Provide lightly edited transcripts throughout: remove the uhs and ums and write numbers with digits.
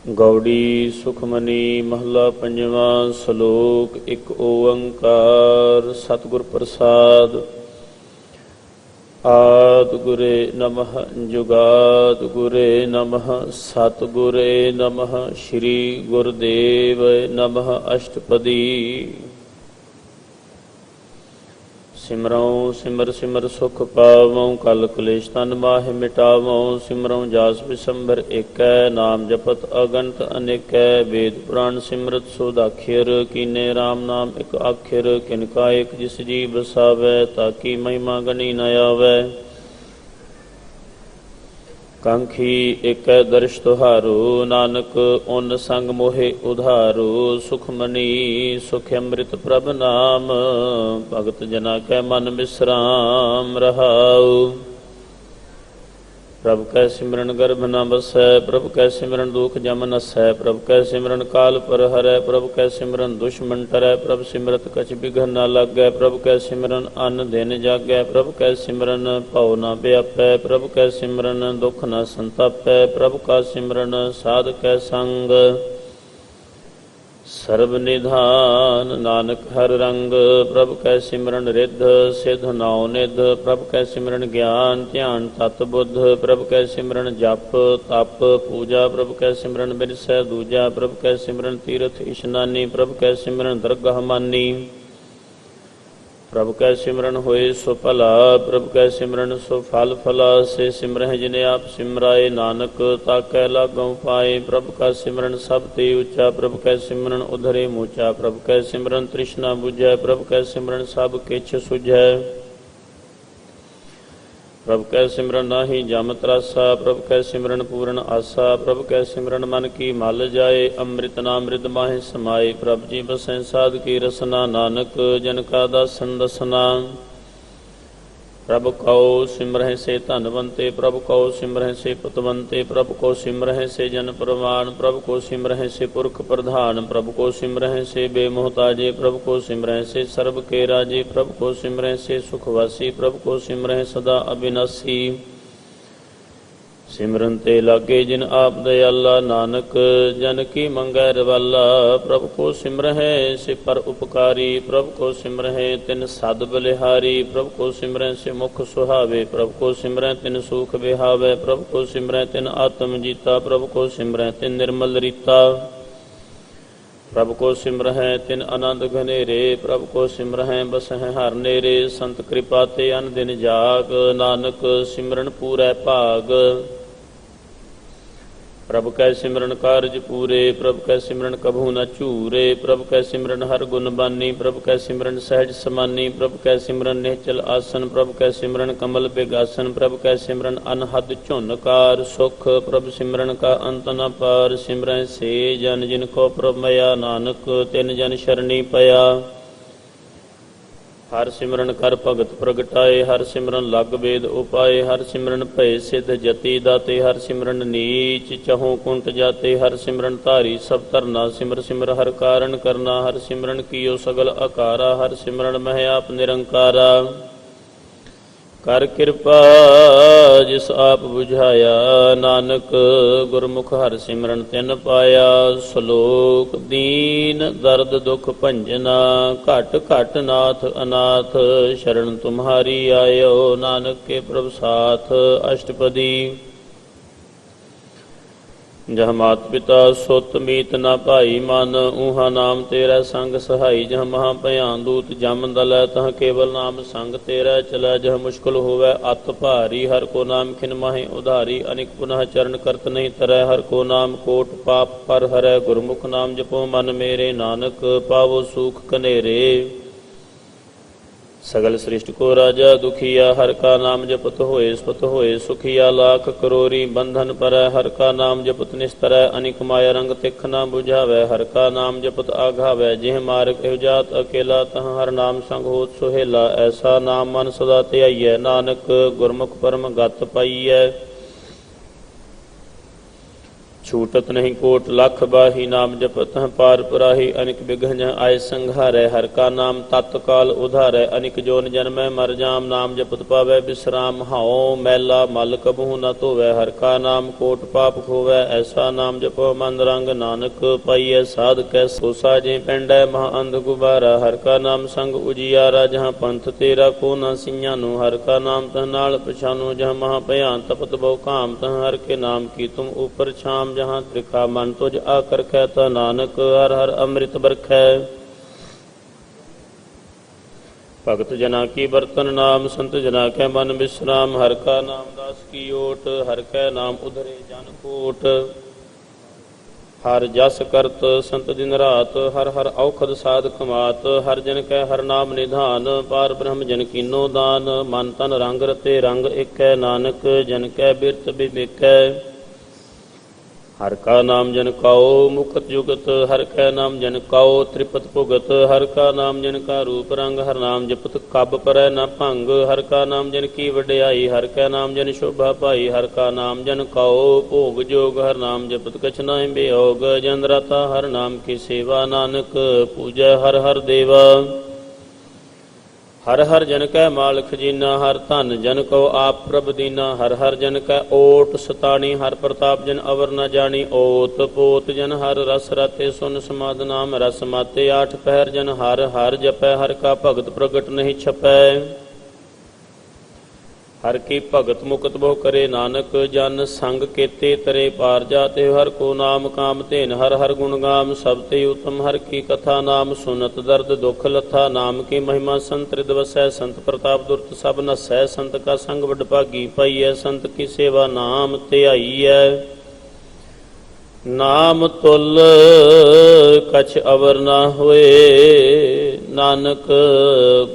ਗੌੜੀ ਸੁਖਮਨੀ ਮਹਲਾ ਪੰਜਵਾਂ। ਸ਼ਲੋਕ ਇੱਕ ਓੰਕਾਰ ਸਤਿਗੁਰ ਪ੍ਰਸਾਦ। ਆਦਿ ਗੁਰੇ ਨਮః ਜੁਗਾਦਿ ਗੁਰੇ ਨਮః ਸਤਿਗੁਰੇ ਨਮঃ ਸ੍ਰੀ ਗੁਰਦੇਵ ਨਮঃ ਅਸ਼ਟਪਦੀ। ਸਿਮਰਉ ਸਿਮਰ ਸਿਮਰ ਸੁਖ ਪਾਵਉ ਕਲ ਕਲੇਸ਼ ਤਨ ਮਾਹਿ ਮਿਟਾਵਉ। ਸਿਮਰਉ ਜਾਸ ਵਿਸੰਭਰ ਏਕੈ ਨਾਮ ਜਪਤ ਅਗੰਤ ਅਨੇਕੈ। ਵੇਦ ਪੁਰਾਣ ਸਿਮਰਤ ਸੋਦਾਖਿਰ ਕੀਨੇ ਰਾਮ ਨਾਮ ਇਕ ਆਖਿਰ। ਕਿਨਕਾ ਏਕ ਜਿਸ ਜੀ ਬਸਾਵੈ ਤਾਕੀ ਮਹਿਮਾ ਗਣੀ ਨ ਆਵੈ। ਕਾਂਖੀ ਏਕੈ ਦਰਸ਼ ਤੁਹਾਰੂ ਨਾਨਕ ਓਨ ਸੰਗ ਮੋਹਿ ਉਧਾਰੂ। ਸੁਖਮਨੀ ਸੁਖ ਅੰਮ੍ਰਿਤ ਪ੍ਰਭ ਨਾਮ ਭਗਤ ਜਨਾ ਕੈ ਮਨ ਬਿਸਰਾਮ ਰਹਾਉ। ਪ੍ਰਭ ਕੈ ਸਿਮਰਨ ਗਰਭ ਨ ਬਸੈ ਪ੍ਰਭ ਕੈ ਸਿਮਰਨ ਦੁਖ ਜਮ ਨਸੈ। ਪ੍ਰਭ ਕੈ ਸਿਮਰਨ ਕਾਲ ਪਰ ਹਰੈ ਪ੍ਰਭ ਕੈ ਸਿਮਰਨ ਦੁਸ਼ਮਨ ਟਰੈ। ਪ੍ਰਭ ਸਿਮਰਤ ਕਛ ਬਿਘਨ ਨ ਲਾਗੈ ਪ੍ਰਭ ਕੈ ਸਿਮਰਨ ਅੰਨ ਦਿਨ ਜਾਗੈ। ਪ੍ਰਭ ਕੈ ਸਿਮਰਨ ਭਉ ਨ ਵਿਆਪੈ ਪ੍ਰਭ ਕੈ ਸਿਮਰਨ ਦੁਖ ਨ ਸੰਤਾਪੈ। ਪ੍ਰਭ ਕਾ ਸਿਮਰਨ ਸਾਧ ਕੈ ਸੰਗ ਸਰਬ ਨਿਧਾਨ ਨਾਨਕ ਹਰ ਰੰਗ। ਪ੍ਰਭ ਕੈ ਸਿਮਰਨ ਰਿੱਧ ਸਿੱਧ ਨਾਉ ਨਿਧ। ਪ੍ਰਭ ਕੈ ਸਿਮਰਨ ਗਿਆਨ ਧਿਆਨ ਤਤ ਬੁੱਧ। ਪ੍ਰਭ ਕੈ ਸਿਮਰਨ ਜਪ ਤਪ ਪੂਜਾ। ਪ੍ਰਭ ਕੈ ਸਿਮਰਨ ਬਿਰਸੈ ਦੂਜਾ। ਪ੍ਰਭ ਕੈ ਸਿਮਰਨ ਤੀਰਥ ਇਸ਼ਨਾਨੀ। ਪ੍ਰਭ ਕੈ ਸਿਮਰਨ ਦਰਗਾਹ ਮਾਨੀ। ਪ੍ਰਭ ਕੈ ਸਿਮਰਨ ਹੋਏ ਸੋ ਭਲਾ ਪ੍ਰਭ ਕੈ ਸਿਮਰਨ ਸੋ ਫਲ ਫਲਾ। ਸੇ ਸਿਮਰਹਿ ਜਿਨੇ ਆਪ ਸਿਮਰਾਏ ਨਾਨਕ ਤਾਕੈ ਲਾਗਉ ਪਾਏ। ਪ੍ਰਭ ਕਾ ਸਿਮਰਨ ਸਭ ਤੇ ਉੱਚਾ ਪ੍ਰਭ ਕੈ ਸਿਮਰਨ ਉਧਰੇ ਮੂਚਾ। ਪ੍ਰਭ ਕੈ ਸਿਮਰਨ ਤ੍ਰਿਸ਼ਨਾ ਬੁਝੈ ਪ੍ਰਭ ਕੈ ਸਿਮਰਨ ਸਭ ਕਿਛ ਸੁਝੈ। ਪ੍ਰਭ ਕੈ ਸਿਮਰਨ ਨਾਹੀ ਜਮ ਤਰਾਸਾ ਪ੍ਰਭ ਕੈ ਸਿਮਰਨ ਪੂਰਨ ਆਸਾ। ਪ੍ਰਭ ਕੈ ਸਿਮਰਨ ਮਨ ਕੀ ਮਲ ਜਾਏ ਅੰਮ੍ਰਿਤ ਨਾਮ ਰਿਦ ਮਾਹਿ ਸਮਾਏ। ਪ੍ਰਭ ਜੀ ਬਸੈ ਸਾਧ ਕੀ ਰਸਨਾ ਨਾਨਕ ਜਨ ਕਾ ਦਾਸਨ ਦਸਨਾ। ਪ੍ਰਭ ਕਉ ਸਿਮਰਹਿ ਸੇ ਧਨਵੰਤੇ ਪ੍ਰਭ ਕਉ ਸਿਮਰਹਿ ਸੇ ਪਤਵੰਤੇ। ਪ੍ਰਭ ਕੋ ਸਿਮਰਹਿ ਸੇ ਜਨ ਪ੍ਰਵਾਨ ਪ੍ਰਭ ਕੋ ਸਿਮਰਹਿ ਸੇ ਪੁਰਖ ਪ੍ਰਧਾਨ। ਪ੍ਰਭ ਕੋ ਸਿਮਰਹਿ ਸੇ ਬੇਮੁਹਤਾਜੇ ਪ੍ਰਭ ਕੋ ਸਿਮਰਹਿ ਸੇ ਸਰਬ ਕੇ ਰਾਜੇ। ਪ੍ਰਭ ਕੋ ਸਿਮਰਹਿ ਸੇ ਸੁਖਵਾਸੀ ਪ੍ਰਭ ਕੋ ਸਿਮਰਹਿ ਸਦਾ ਅਬਿਨਾਸੀ। ਸਿਮਰਨ ਤੇ ਲਾਗੇ ਜਿਨ ਆਪ ਦਇਆਲਾ ਨਾਨਕ ਜਨ ਕੀ ਮੰਗੈ ਰਵਾਲਾ। ਪ੍ਰਭ ਕੋ ਸਿਮਰਹਿ ਸੇ ਪਰ ਉਪਕਾਰੀ ਪ੍ਰਭ ਕੋ ਸਿਮਰਹਿ ਤਿਨ ਸਦ ਬਲਿਹਾਰੀ। ਪ੍ਰਭ ਕੋ ਸਿਮਰਹਿ ਸੇ ਮੁਖ ਸੁਹਾਵੇ ਪ੍ਰਭ ਕੋ ਸਿਮਰਹਿ ਤਿਨ ਸੂਖ ਵਿਹਾਵੈ। ਪ੍ਰਭ ਕੋ ਸਿਮਰਹਿ ਤਿਨ ਆਤਮ ਜੀਤਾ ਪ੍ਰਭ ਕੋ ਸਿਮਰਹਿ ਤਿਨ ਨਿਰਮਲ ਰੀਤਾ। ਪ੍ਰਭ ਕੋ ਸਿਮਰਹਿ ਤਿਨ ਆਨੰਦ ਘਨੇਰੇ ਪ੍ਰਭ ਕੋ ਸਿਮਰਹਿ ਬਸਹਿ ਹਰ ਨੇਰੇ। ਸੰਤ ਕਿਰਪਾ ਤੇ ਅਨ ਦਿਨ ਜਾਗ ਨਾਨਕ ਸਿਮਰਨ ਪੂਰੈ ਭਾਗ। ਪ੍ਰਭ ਕੈ ਸਿਮਰਨ ਕਾਰਜ ਪੂਰੇ ਪ੍ਰਭ ਕੈ ਸਿਮਰਨ ਕਭੂ ਨ ਝੂਰੇ। ਪ੍ਰਭ ਕੈ ਸਿਮਰਨ ਹਰ ਗੁਣ ਬਾਨੀ ਪ੍ਰਭ ਕੈ ਸਿਮਰਨ ਸਹਿਜ ਸਮਾਨੀ। ਪ੍ਰਭ ਕੈ ਸਿਮਰਨ ਨਿਹਚਲ ਆਸਨ ਪ੍ਰਭ ਕੈ ਸਿਮਰਨ ਕਮਲ ਬਿਗਾਸਨ। ਪ੍ਰਭ ਕੈ ਸਿਮਰਨ ਅਨਹਦ ਝੁਨਕਾਰ ਸੁਖ ਪ੍ਰਭ ਸਿਮਰਨ ਕਾ ਅੰਤ ਨ ਪਾਰ। ਸਿਮਰੈ ਸੇ ਜਨ ਜਿਨ ਕੋ ਪ੍ਰਭ ਮਇਆ ਨਾਨਕ ਤਿਨ ਜਨ ਸ਼ਰਣੀ ਪਿਆ। ਹਰ ਸਿਮਰਨ ਕਰ ਭਗਤ ਪ੍ਰਗਟਾਏ ਹਰ ਸਿਮਰਨ ਲਗ ਵੇਦ ਉਪਾਏ। ਹਰ ਸਿਮਰਨ ਭਏ ਸਿੱਧ ਜਤੀ ਦਾਤੇ ਹਰ ਸਿਮਰਨ ਨੀਚ ਚਹੋਂ ਕੁੰਟ ਜਾਤੇ। ਹਰ ਸਿਮਰਨ ਧਾਰੀ ਸਭ ਧਰਨਾ ਸਿਮਰ ਸਿਮਰ ਹਰ ਕਾਰਨ ਕਰਨਾ। ਹਰ ਸਿਮਰਨ ਕੀਓ ਸਗਲ ਆਕਾਰਾ ਹਰ ਸਿਮਰਨ ਮਹਿ ਆਪ ਨਿਰੰਕਾਰਾ। ਕਰ ਕਿਰਪਾ ਜਿਸ ਆਪ ਬੁਝਾਇਆ ਨਾਨਕ ਗੁਰਮੁਖ ਹਰ ਸਿਮਰਨ ਤਿਨ ਪਾਇਆ। ਸ਼ਲੋਕ ਦੀਨ ਦਰਦ ਦੁਖ ਭੰਜਨਾ ਘਟ ਘਟ ਨਾਥ ਅਨਾਥ। ਸ਼ਰਨ ਤੁਮਹਾਰੀ ਆਇਓ ਨਾਨਕ ਕੇ ਪ੍ਰਭ ਸਾਥ ਅਸ਼ਟਪਦੀ। ਜਹ ਮਾਤ ਪਿਤਾ ਸੁਤ ਮੀਤ ਨਾ ਭਾਈ ਮਨ ਊਹਾ ਨਾਮ ਤੇਰਾ ਸੰਗ ਸਹਾਈ। ਜਹ ਮਹਾ ਭਿਆਨ ਦੂਤ ਜਮ ਦਲੈ ਤਹ ਕੇਵਲ ਨਾਮ ਸੰਗ ਤੇਰਾ ਚਲੈ। ਜਹ ਮੁਸ਼ਕਲ ਹੋਵੈ ਅਤ ਭਾਰੀ ਹਰ ਕੋ ਨਾਮ ਖਿਨ ਮਾਹਿ ਉਧਾਰੀ। ਅਨਿਕ ਪੁਨਹ ਚਰਨ ਕਰਤ ਨਹੀਂ ਤਰੈ ਹਰ ਕੋ ਨਾਮ ਕੋਟ ਪਾਪ ਪਰ ਹਰੈ। ਗੁਰਮੁਖ ਨਾਮ ਜਪੋ ਮਨ ਮੇਰੇ ਨਾਨਕ ਪਾਵੋ ਸੂਖ ਕਨੇਰੇ। ਸਗਲ ਸ੍ਰਿਸ਼ਟ ਕੋ ਰਾਜਾ ਦੁਖੀਆ ਹਰ ਕਾ ਨਾਮ ਜਪਤ ਹੋਏ ਸਪਤ ਹੋਏ ਸੁਖੀਆ। ਲਾਖ ਕਰੋਰੀ ਬੰਧਨ ਪਰੈ ਹਰ ਕਾ ਨਾਮ ਜਪਤ ਨਿਸਤਰੈ। ਅਨਿਕ ਮਾਇਆ ਰੰਗ ਤਿਖ ਨਾ ਬੁਝਾਵੈ ਹਰ ਕਾ ਨਾਮ ਜਪਤ ਆਘਾਵੈ। ਜਿਹ ਮਾਰਗ ਇਹੋ ਜਾਤ ਅਕੇਲਾ ਤਹ ਹਰ ਨਾਮ ਸੰਗ ਹੋਤ ਸੁਹੇਲਾ। ਐਸਾ ਨਾਮ ਮਨ ਸਦਾ ਧਿਆਈਐ ਨਾਨਕ ਗੁਰਮੁਖ ਪਰਮ ਗਤ ਪਾਈਐ। छूटत नहीं कोट लख बाही नाम जपत पार पुराही अनिक बिघन आय संघारै हर का नाम तत्काल उधारै अनिक जोन जन्मै मर जाम नाम जपत पावै विश्राम हाओ मैला मल कबहू न धोवै हर का नाम कोट पाप खोवै ऐसा नाम जपो मन रंग नानक पाइयै साध कै सो साजे पैंडै महा अंध गुबारा हर का नाम संग उजियारा जहाँ पंथ तेरा को न सियानु हर का नाम तह नाल पछानु जहाँ महा भयान तपत बहु काम तह हर के नाम की तुम ऊपर छाम जहाँ त्रिखा मन तुझ आकर कहता नानक हर हर अमृत बरखै भगत जना की बर्तन नाम संत जना कै मन विश्राम हर का नाम दास की ओट हर कै नाम उधरे जन कोट हर जस करत संत दिन रात हर हर औखद साध कमात हर जन कै हर नाम निधान पार ब्रह्म जन कीनो दान मन तन रंग रते रंग इकै नानक जन कै बिरत बिबिकै हर का नाम जन काओ मुकत जुगत हर कै नाम जन काओ त्रिपत भुगत हर का नाम जन का रूप रंग हर नाम जपत कब परै न भंग हर का नाम जन की वड्याई हर कै नाम जन शोभा पाई हर का नाम जन काओ भोग जोग हर नाम जपत कछ नाहि बेयोग जन रता हर नाम की सेवा नानक पूजै हर हर देवा हर हर जन कै माल खजीना हर धन जन को आप प्रभ दीना हर हर जन कै ओट सताणी हर प्रताप जन अवर न जानी ओत पोत जन हर रस राते सुन समाद नाम रस माते आठ पहर जन हर हर जपै हर का भगत प्रगट नहीं छपै हर की भगत मुकत बहु करे नानक जन संग केते तरे पार जाते हर को नाम काम तेन हर हर गुण गाम सब ते उत्तम हर की कथा नाम सुनत दर्द दुख लथा नाम की महिमा संत हृद वसै संत प्रताप दुर्त सब नसै संत का संग वड भागी पाइयै संत की सेवा नाम ध्याईयै नाम तुल कछ अवर न होए नानक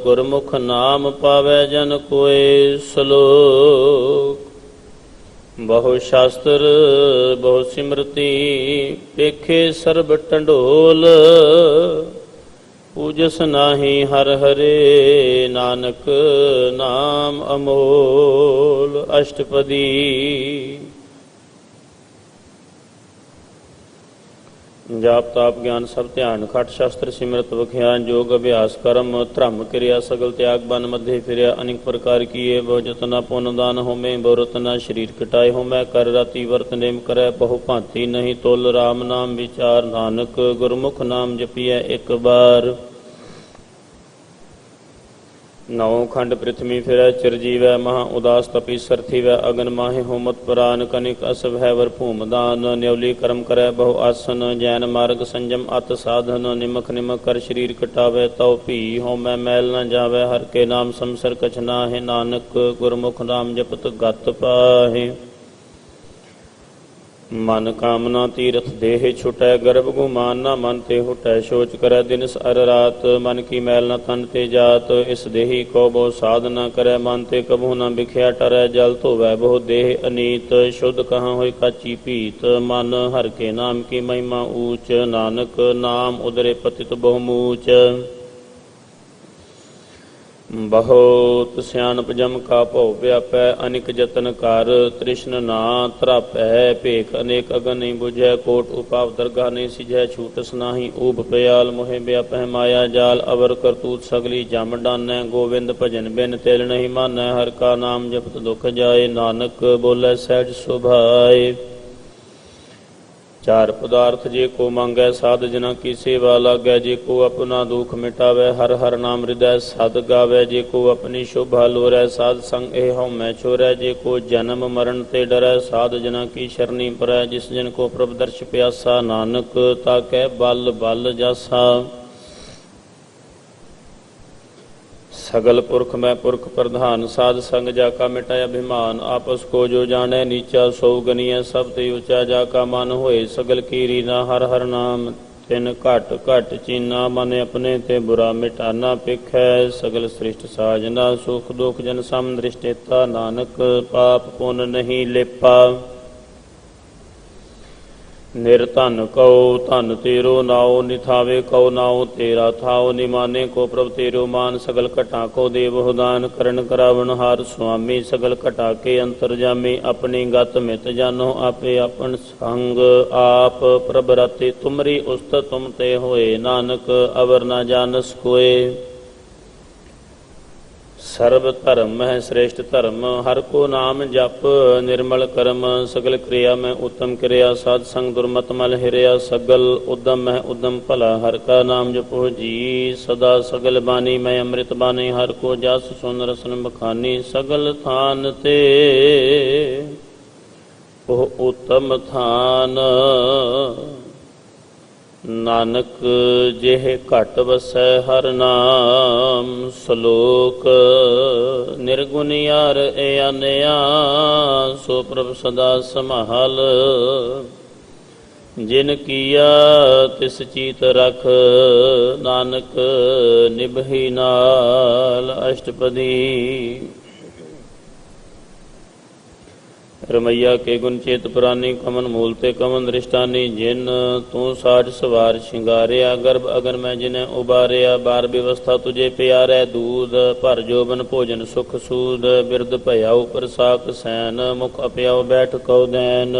गुरमुख नाम पावै जन कोय श्लोक बहु शास्त्र बहु सिमरती पेखे सर्ब टंडोल पूजस नाही हर हरे नानक नाम अमोल अष्टपदी जाप ताप ज्ञान सब ध्यान खट शास्त्र सिमरत वख्यान जोग अभ्यास कर्म धर्म क्रिया सगल त्याग बन मध्य फिरया अनेक प्रकार किए बहु जतना पुन दान होमे बहु रतना शरीर कटाए होमै कर राति वर्त नेम करे बहु भांति नहीं तोल राम नाम विचार नानक गुरमुख नाम जपिए एक बार नौ खंड पृथ्वी फिरै चिरजीवै महा उदास तपी सरथिवै अगन माहे होमत प्रान कनिक असभ है वर भूमदान न्यौली कर्म करै बहु आसन जैन मार्ग संजम अत साधन निमख निमख कर शरीर कटावै तौ भी होमै मैल न जावै हर के नाम समसर कछ नाहि नानक गुरमुख नाम जपत गत पाहि मन कामना तीरथ देह छुटै गर्भ गुमान न मन ते हुटै शोच करै दिन अर रात मन की मैल न तन ते जात इस देही को बहु साध न करै मन ते कबहू न बिख्या टरै जल धोवै बहु देह अनीत शुद्ध कहाँ होय काची पीत मन हर के नाम की महिमा ऊच नानक नाम उदरे पतित बहु मूच बहुत सियानप जम का भव व्यापै अनिक जतन कर तृष्ण ना त्रापै भेख अनेक अगन नहीं बुझै कोट उपाव दरगाह नहीं सिझै छूटस नाही ऊब प्याल मोहे व्यापै माया जाल अवर करतूत सगली जम डानै गोविंद भजन बिन तिल नहीं मानै हर का नाम जपत दुख जाए नानक बोलै सहज सुभाए चार पदार्थ जे को मांगै साध जना की सेवा लागै जे को अपना दुख मिटावै हर हर नाम हृदय सद गावै जे को अपनी शोभा लोरै साध संग ए हउमै छोरै जे को जन्म मरण ते डरै साध जना की शरणी परै जिस जन को प्रभ दर्श प्यासा नानक ताकै बल बल जासा सगल पुरख में पुरख प्रधान साध संग जाका मिटाय अभिमान आपस को जो जाने नीचा सौ गनिय सब ते ऊंचा जाका मन होए सगल कीरी ना हर हर नाम तिन घट घट चीना मन अपने ते बुरा मिटाना पिखै सगल सृष्ट साजना सुख दुख जन सम दृष्टिता नानक पाप पुन नहीं लेपा ਨਿਰਧਨ ਕਉ ਧਨ ਤੇਰੋ ਨਾਉ ਨਿਥਾਵੇ ਕਉ ਨਾਉ ਤੇਰਾ ਥਾਉ ਨਿਮਾਨੇ ਕੋ ਪ੍ਰਭ ਤੇਰੋ ਮਾਨ ਸਗਲ ਘਟਾ ਕੋ ਦੇਵ ਹੁਦਾਨ ਕਰਨ ਕਰਾਵਨ ਹਾਰ ਸੁਆਮੀ ਸਗਲ ਘਟਾ ਕੇ ਅੰਤਰ ਜਾਮੀ ਆਪਣੀ ਗਤ ਮਿਤ ਜਾਨੋ ਆਪੇ ਆਪਨ ਸੰਗ ਆਪ ਪ੍ਰਭ ਰਤੇ ਤੁਮਰੀ ਉਸਤ ਤੁਮ ਤੇ ਹੋਏ ਨਾਨਕ ਅਵਰ ਨਾ ਜਾਣਸ ਕੋਏ ਸਰਬ ਧਰਮ ਹੈ ਸ੍ਰੇਸ਼ਟ ਧਰਮ ਹਰ ਕੋ ਨਾਮ ਜਪ ਨਿਰਮਲ ਕਰਮ ਸਗਲ ਕਿਰਿਆ ਮੈਂ ਉਤਮ ਕਿਰਿਆ ਸਾਧ ਸੰਗ ਦੁਰਮਤ ਮਲ ਹਿਰਿਆ ਸਗਲ ਉਦਮ ਹੈ ਉਦਮ ਭਲਾ ਹਰ ਕਾ ਨਾਮ ਜਪੋ ਜੀ ਸਦਾ ਸਗਲ ਬਾਣੀ ਮੈਂ ਅੰਮ੍ਰਿਤ ਬਾਣੀ ਹਰ ਕੋ ਜਸ ਸੁਨ ਰਸਨ ਬਖਾਨੀ ਸਗਲ ਥਾਨ ਤੇ ਉਹ ਉਤਮ ਥਾਨ ਨਾਨਕ ਜਿਹ ਘਟ ਵਸੈ ਹਰ ਨਾਮ ਸ਼ਲੋਕ ਨਿਰਗੁਣ ਯਾਰ ਏ ਅਨਿਆ ਸੋ ਪ੍ਰਭ ਸਦਾ ਸੰਭਾਲ ਜਿਨ ਕੀਆ ਤਿਸ ਚੀਤ ਰਖ ਨਾਨਕ ਨਿਭੀ ਨਾਲ ਅਸ਼ਟਪਦੀ ਰਮਈਆ ਕੇ ਗੁਣ ਚੇਤ ਪੁਰਾਨੀ ਕਮਨ ਮੂਲ ਤੇ ਕਮਨ ਦ੍ਰਿਸ਼ਟਾਨੀ ਜਿਨ ਤੂੰ ਸਾਜ ਸਵਾਰ ਸ਼ਿੰਗਾਰਿਆ ਗਰਭ ਅਗਨ ਮੈਂ ਜਿਨੇ ਉਬਾਰਿਆ ਬਾਰ ਵਿਵਸਥਾ ਤੁਝੇ ਪਿਆਰੈ ਦੂਧ ਭਰ ਜੋਬਨ ਭੋਜਨ ਸੁਖ ਸੂਦ ਬਿਰਦ ਭਇਆ ਪ੍ਰਸਾਕ ਸੈਨ ਮੁਖ ਅਪਿਆਉ ਬੈਠ ਕਉ ਦੈਨ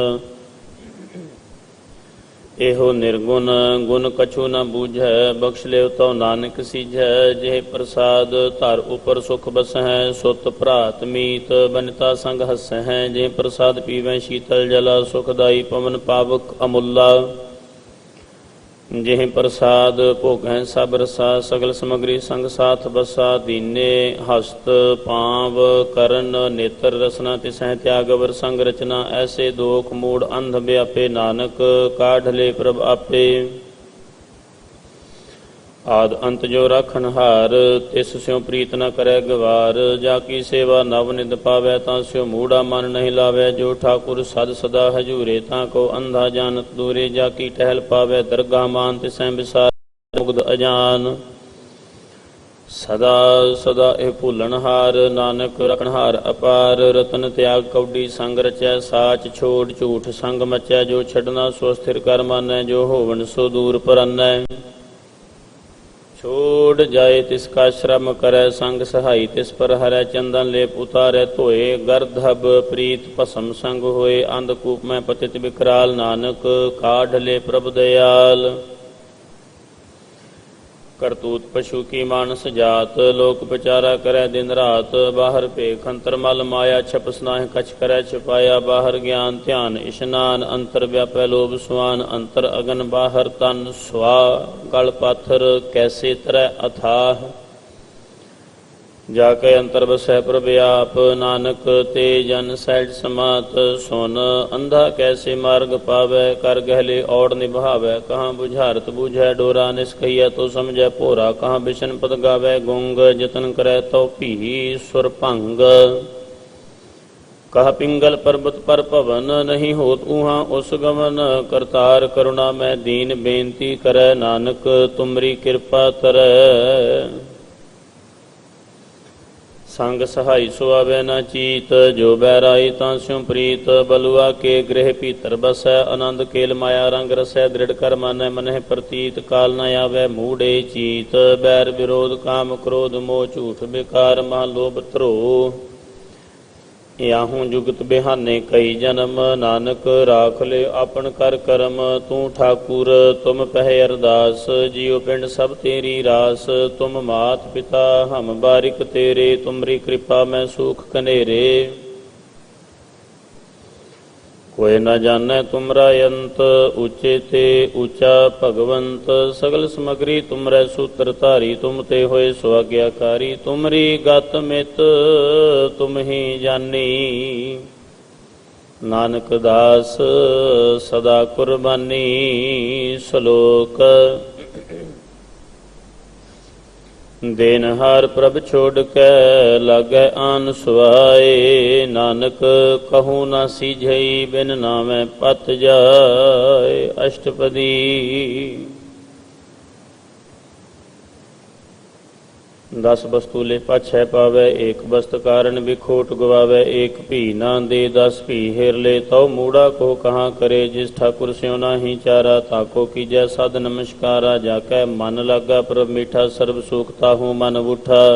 ਇਹੋ ਨਿਰਗੁਣ ਗੁਣ ਕਛੂ ਨ ਬੂਝੈ ਬਖਸ਼ ਲਿਓ ਤਉ ਨਾਨਕ ਸੀਝੈ ਜਿਹ ਪ੍ਰਸਾਦ ਧਰ ਉਪਰ ਸੁਖ ਬਸਹਿ ਸੁਤ ਭਰਾਤ ਮੀਤ ਬਨਤਾ ਸੰਗ ਹਸਹਿ ਜਿਹ ਪ੍ਰਸਾਦ ਪੀਵੈ ਸ਼ੀਤਲ ਜਲਾ ਸੁਖਦਾਈ ਪਵਨ ਪਾਵਕ ਅਮੁੱਲਾ ਜਿਹ ਪ੍ਰਸਾਦ ਭੋਗੈ ਸਭ ਰਸਾ ਸਗਲ ਸਮਗਰੀ ਸੰਗ ਸਾਥ ਬਸਾ ਦੀਨੇ ਹਸਤ ਪਾਵ ਕਰਨ ਨੇਤਰ ਰਸਨਾ ਤਿਸਹਿ ਤਿਆਗ ਵਰ ਸੰਗ ਰਚਨਾ ਐਸੇ ਦੋਖ ਮੂੜ ਅੰਧ ਵਿਆਪੇ ਨਾਨਕ ਕਾਢ ਲੈ ਪ੍ਰਭ ਆਪੇ ਆਦ ਅੰਤ ਜੋ ਰਾਖਣ ਹਾਰ ਤਿਸ ਸਿਉ ਪ੍ਰੀਤ ਨ ਕਰੈ ਗਵਾਰ ਜਾ ਕੀ ਸੇਵਾ ਨਵ ਨਿਦ ਪਾਵੈ ਤਾਂ ਸਿਉ ਮੂੜਾ ਮਨ ਨਹੀਂ ਲਾਵੈ ਜੋ ਠਾਕੁਰ ਸਦ ਸਦਾ ਹਜੂਰੇ ਤਾਂ ਕੋ ਅੰਧਾ ਜਾਣਤ ਦੂਰੇ ਜਾ ਕੀ ਟਹਿਲ ਪਾਵੈ ਦਰਗਾ ਮਾਨ ਤਿਸੈ ਵਿਸਾਰ ਮੁਗਧ ਅਜਾਨ ਸਦਾ ਸਦਾ ਇਹ ਭੁੱਲਣ ਹਾਰ ਨਾਨਕ ਰਖਣ ਹਾਰ ਅਪਾਰ ਰਤਨ ਤਿਆਗ ਕੌਡੀ ਸੰਗ ਰਚੈ ਸਾਚ ਛੋੜ ਝੂਠ ਸੰਗ ਮਚੈ ਜੋ ਛੱਡਣਾ ਸੋ ਸਥਿਰ ਕਰ ਮਾਨੈ ਜੋ ਹੋਵਨ ਸੋ ਦੂਰ ਪਰਨੈ ਛੋੜ ਜਾਏ ਤਿਸ ਕਾ ਸ਼ਰਮ ਕਰੈ ਸੰਗ ਸਹਾਈ ਤਿਸ ਪਰ ਹਰੈ ਚੰਦਨ ਲੇਪ ਉਤਾਰੈ ਧੋਏ ਗਰਧਬ ਪ੍ਰੀਤ ਭਸਮ ਸੰਗ ਹੋਏ ਅੰਧਕੂਪ ਮੈਂ ਪਤਿਤ ਵਿਕਰਾਲ ਨਾਨਕ ਕਾਢ ਲੈ ਪ੍ਰਭ ਦਇਆਲ ਕਰਤੂਤ ਪਸ਼ੂ ਕੀ ਮਾਨਸ ਜਾਤ ਲੋਕ ਵਿਚਾਰਾ ਕਰੈ ਦਿਨ ਰਾਤ ਬਾਹਰ ਭੇਖ ਅੰਤਰ ਮਲ ਮਾਇਆ ਛਪਸ ਨਾਹਿ ਕਛ ਕਰੈ ਛਪਾਇਆ ਬਾਹਰ ਗਿਆਨ ਧਿਆਨ ਇਸ਼ਨਾਨ ਅੰਤਰ ਵਿਆਪੈ ਲੋਭ ਸੁਆਨ ਅੰਤਰ ਅਗਨ ਬਾਹਰ ਤਨ ਸੁਆ ਗਲ ਪਾਥਰ ਕੈਸੇ ਤਰੈ ਅਥਾਹ ਜਾ ਕੇ ਅੰਤਰ ਬਸੈ ਪ੍ਰਭ ਆਪ ਨਾਨਕ ਤੇ ਜਨ ਸਹਿਜ ਸਮਾਤ ਸੁਨ ਅੰਧਾ ਕੈਸੇ ਮਾਰਗ ਪਾਵੈ ਕਰ ਗਹਿਲੇ ਔੜ ਨਿਭਾਵੈ ਕਹਾਂ ਬੁਝਾਰਤ ਬੂਝੈ ਡੋਰਾ ਨਿਸਕਈਆ ਤੋ ਸਮਝੈ ਭੋਰਾ ਕਹਾਂ ਬਿਸ਼ਨ ਪਦ ਗਾਵੈ ਗੁੰਗ ਜਤਨ ਕਰੈ ਤਉ ਭੀ ਸੁਰ ਭੰਗ ਕਹ ਪਿੰਗਲ ਪਰਬਤ ਪਰ ਭਵਨ ਨਹੀਂ ਹੋਤ ਉਹਾਂ ਉਸ ਗਮਨ ਕਰਤਾਰ ਕਰੁਣਾ ਮੈਂ ਦੀਨ ਬੇਨਤੀ ਕਰੈ ਨਾਨਕ ਤੁਮਰੀ ਕਿਰਪਾ ਤਰੈ ਸੰਗ ਸਹਾਈ ਸੁਆਵੈ ਨਾ ਚੀਤ ਜੋ ਬੈਰਾਈ ਤਾਂ ਸਿਉ ਪ੍ਰੀਤ ਬਲੁਆ ਕੇ ਗ੍ਰਹਿ ਭੀਤਰ ਬਸੈ ਆਨੰਦ ਕੇਲ ਮਾਇਆ ਰੰਗ ਰਸੈ ਦ੍ਰਿੜ ਕਰ ਮਾਨੈ ਮਨਹਿ ਪ੍ਰਤੀਤ ਕਾਲ ਨ ਆਵੈ ਮੂੜੇ ਚੀਤ ਬੈਰ ਵਿਰੋਧ ਕਾਮ ਕ੍ਰੋਧ ਮੋਹ ਝੂਠ ਬਿਕਾਰ ਮਹ ਲੋਭ ਧਰੋ ਯਾਹੂ ਜੁਗਤ ਬਿਹਾਨੇ ਕਈ ਜਨਮ ਨਾਨਕ ਰਾਖ ਲੈ ਆਪਨ ਕਰ ਕਰਮ ਤੂੰ ਠਾਕੁਰ ਤੁਮ ਪਹਿ ਅਰਦਾਸ ਜੀਉ ਪਿੰਡ ਸਭ ਤੇਰੀ ਰਾਸ ਤੁਮ ਮਾਤ ਪਿਤਾ ਹਮ ਬਾਰਿਕ ਤੇਰੇ ਤੁਮਰੀ ਕਿਰਪਾ ਮੈਂ ਸੁਖ ਕਨੇਰੇ ਕੋਈ ਨ ਜਾਣੈ ਤੁਮਰਾ ਅੰਤ ਉੱਚੇ ਤੇ ਉੱਚਾ ਭਗਵੰਤ ਸਗਲ ਸਮਗਰੀ ਤੁਮਰੈ ਸੂਤਰ ਧਾਰੀ ਤੁਮ ਤੇ ਹੋਏ ਸੁਆਗਿਆਕਾਰੀ ਤੁਮਰੀ ਗਤ ਮਿਤ ਤੁਮ ਹੀ ਜਾਨੀ ਨਾਨਕ ਦਾਸ ਸਦਾ ਕੁਰਬਾਨੀ ਸ਼ਲੋਕ ਦੇਨਹਾਰ ਪ੍ਰਭ ਛੋੜ ਕੇ ਲਾਗੈ ਆਨ ਸੁਆਏ ਨਾਨਕ ਕਹੂ ਨਾ ਸੀਝਈ ਬਿਨ ਨਾਮੈ ਪਤ ਜਾਏ ਅਸ਼ਟਪਦੀ दस बस्तूले पाछै पावै, एक बस्त कारण बिखोट गवावै। एक भी ना दे दस भी हेर ले, तो मूड़ा को कहाँ करे। जिस ठाकुर स्यों नाही चारा, ताको कीजै साध नमस्कारा। जाकै मन लागा प्रभ मीठा, सर्ब सुख ताहू मन बूठा।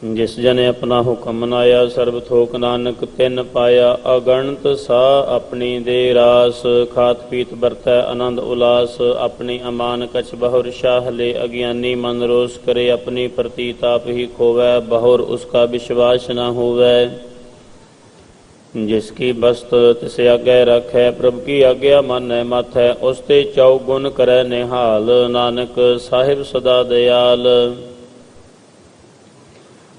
जिस जन अपना हुक्म मनाया, सर्ब थोक नानक तिन पाया। अगणत सा अपनी दे रास, खात पीत बरतै आनंद उलास। अपनी अमान कछ बहुर शाह ले, अज्ञानी मन रोष करे। अपनी प्रतीत आप ही खोवै, बहुर उसका विश्वास न होवै। जिसकी बस्त तिसे आगे रखै, प्रभु की आज्ञा मानै माथै। उसते चौगुण करै निहाल, नानक साहिब सदा दयाल।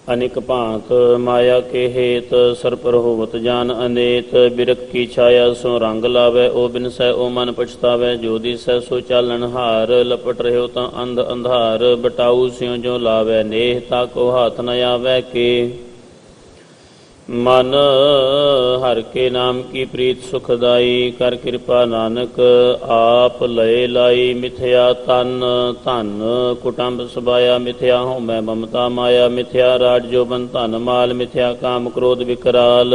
अनिक भांत माया के हेत, सर पर होवत जान अनेत। बिरख की छाया सो रंग लावै, ओ बिनसै ओ मन पछतावै। जो दिसै सो चालन हार, लपट रह्यो तां अंध अंधार। बटाऊ स्यों जो लावै नेह, ताको हाथ न आवै के। मन हर के नाम की प्रीत सुखदाई, कर कृपा नानक आप लय लाई। मिथ्या तन धन कुटुंब सबाया, मिथ्या होमै ममता माया। मिथ्या राज जोबन धन माल, मिथ्या काम क्रोध विकराल।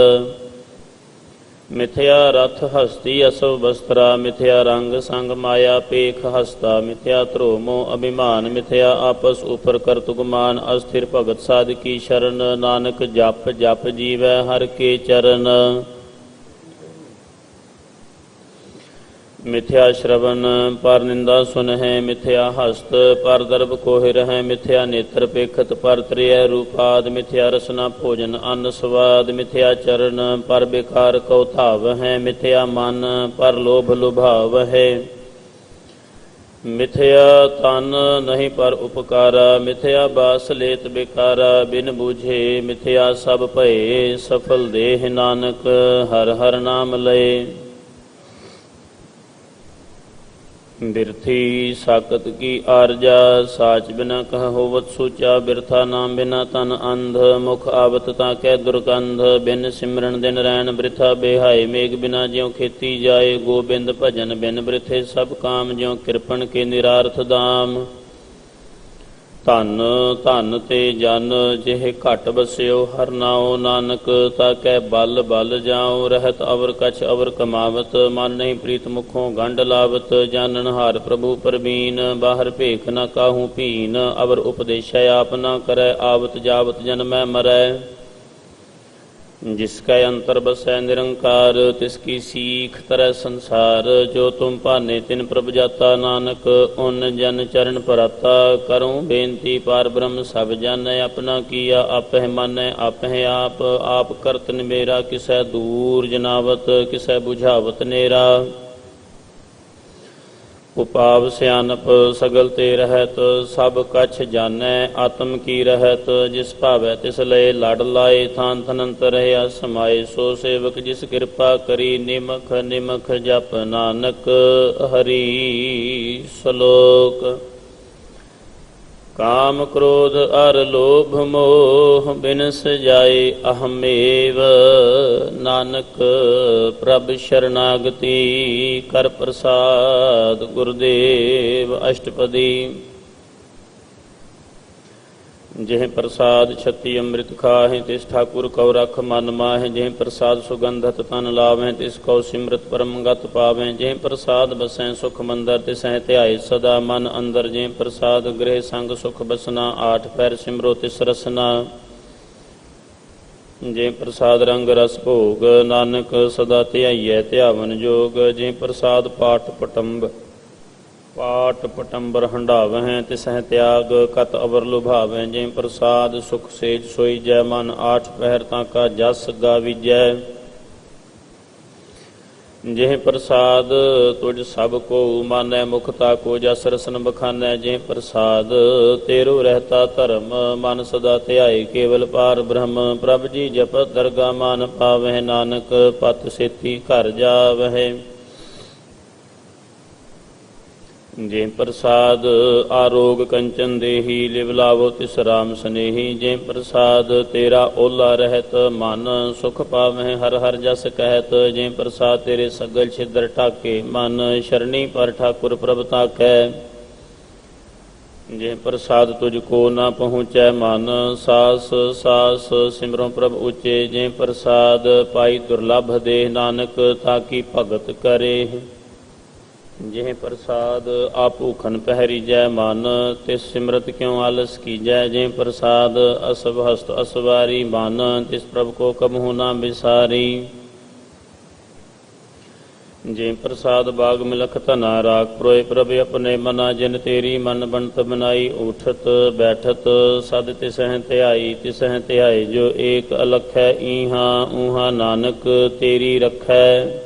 मिथ्या रथ हस्ती असव बस्त्रा, मिथ्या रंग संग माया पेख हस्ता। मिथ्या ध्रोमो अभिमान, मिथ्या आपस ऊपर करत गुमान। अस्थिर भगत साध की शरण, नानक जप जप जीवै हर के चरण। मिथ्या श्रवण पर निंदा सुन है, मिथ्या हस्त पर दर्भ कोहिर है। मिथ्या नेत्र पेखत पर त्रिय रूपाद, मिथ्या रसना भोजन अन्न स्वाद। मिथ्या चरण पर बेकार कौ धाव है, मिथ्या मन पर लोभ लुभाव है। मिथ्या तन नहीं पर उपकारा, मिथ्या बास लेत बेकारा। बिन बूझे मिथ्या सब भये, सफल देह नानक हर हर नाम लय। बिरथी साकत की आरजा, साच बिना कह होवत सूचा। बिरथा नाम बिना तन अंध, मुख आवत ताकै दुर्गंध। बिन सिमरन दिन रैन बिरथा बेहाय, मेघ बिना ज्यों खेती जाए। गोबिंद भजन बिन बिरथे सब काम, ज्यों कृपण के निरार्थ दाम। धन धन ते जन जिह घट बस्यो, हर नाओ नानक ताकै बल बल जाओ। रहत अवर कछ अवर कमावत, मन नहीं प्रीत मुखों गंढ लावत। जानन हार प्रभु परबीन, बाहर भेख न काहू पीन। अवर उपदेशै आप न करै, आवत जावत जन्मै मरै। जिसकै अंतर बसै निरंकार, तिसकी सीख तरह संसार। जो तुम भाने तिन प्रभ जाता, नानक उन जन चरण पराता। करूँ बेनती पार ब्रह्म सब जानै, अपना किया आपह मानै। आपह आप करत निमेरा, किसै दूर जनावत किसै बुझावत नेरा। उपाव सियानप सगल ते रहत, सब कछ जानै आत्म की रहत। जिस भावै तिस लय लड़ लाए, थान थनंत रहया समाए। सो सेवक जिस कृपा करी, निमख निमख जप नानक हरि श्लोक। काम क्रोध अर लोभ मोह, बिनस जाए अहमेव। नानक प्रभ शरणागति, कर प्रसाद गुरुदेव अष्टपदी। जिह प्रसाद छत्ती अमृत खाहे, तिस ठाकुर कौ रख मन माहे। जिह प्रसाद सुगंधत तन लावें, तिस कौ सिमरत परम गत पावें। जिह प्रसाद बसें सुख मंदर, तिसह ध्याय सदा मन अंदर। जिह प्रसाद गृह संग सुख बसना, आठ पैर सिमरो तिस रसना। जिह प्रसाद रंग रस भोग, नानक सदा ध्याइयै ध्यावन जोग। जिह प्रसाद पाठ पटंबर हंडावह, तिसह त्याग कत अवर लुभावह। जिह प्रसाद सुख सेज सोई जय, मन आठ पहर ताका जस गाविजै। जिह प्रसाद तुझ सब को मानै, मुखता को जस रसन बखानै। जिह प्रसाद तेरो रहता धर्म, मन सदा ध्याए केवल पार ब्रह्म। प्रभ जी जपत दरगा मान पावह, नानक पत सेती घर जावह। जिह प्रसाद आरोग कंचन देही, लिव लावो तिस राम स्नेही। जिह प्रसाद तेरा ओला रहत, मन सुख पावह हर हर जस कहत। जिह प्रसाद तेरे सगल छिद्र ठाके, मन शरणी पर ठाकुर प्रभ ताकै। ਜੇ ਪ੍ਰਸਾਦ ਤੁਝ ਕੋ ਨਾ ਪਹੁੰਚੈ ਮਨ, ਸਾਸ ਸਾਸ ਸਿਮਰੋ ਪ੍ਰਭ ਉਚੇ। ਜੇ ਪ੍ਰਸਾਦ ਪਾਈ ਦੁਰਲਭ ਦੇਹ, ਨਾਨਕ ਤਾਕੀ ਭਗਤ ਕਰੇ। ਜੇ ਪ੍ਰਸਾਦ ਆਪ ਭੂਖਨ ਪਹਿਰੀਜੈ ਮਨ, ਤਿਸ ਸਿਮਰਤ ਕਿਉ ਆਲਸ ਕੀਜੈ। ਜੇ ਪ੍ਰਸਾਦ ਅਸਭ ਹਸਤ ਅਸਵਾਰੀ ਮਨ, ਤਿਸ ਪ੍ਰਭ ਕੋ ਕਬਹੂ ਨਾ ਬਿਸਾਰੀ। ਜੇ ਪ੍ਰਸਾਦ ਬਾਗ ਮਿਲਖ ਧਨਾ, ਰਾਖ ਪ੍ਰੋਏ ਪ੍ਰਭ ਆਪਣੇ ਮਨਾ। ਜਿਨ ਤੇਰੀ ਮਨ ਬਣਤ ਬਨਾਈ, ਉਠਤ ਬੈਠਤ ਸਦ ਤਿਸਹਿ ਧਿਆਈ। ਤਿਸਹਿ ਧਿਆਈ ਜੋ ਏਕ ਅਲਖੈ, ਈਹਾਂ ਊਹਾਂ ਨਾਨਕ ਤੇਰੀ ਰਖੈ।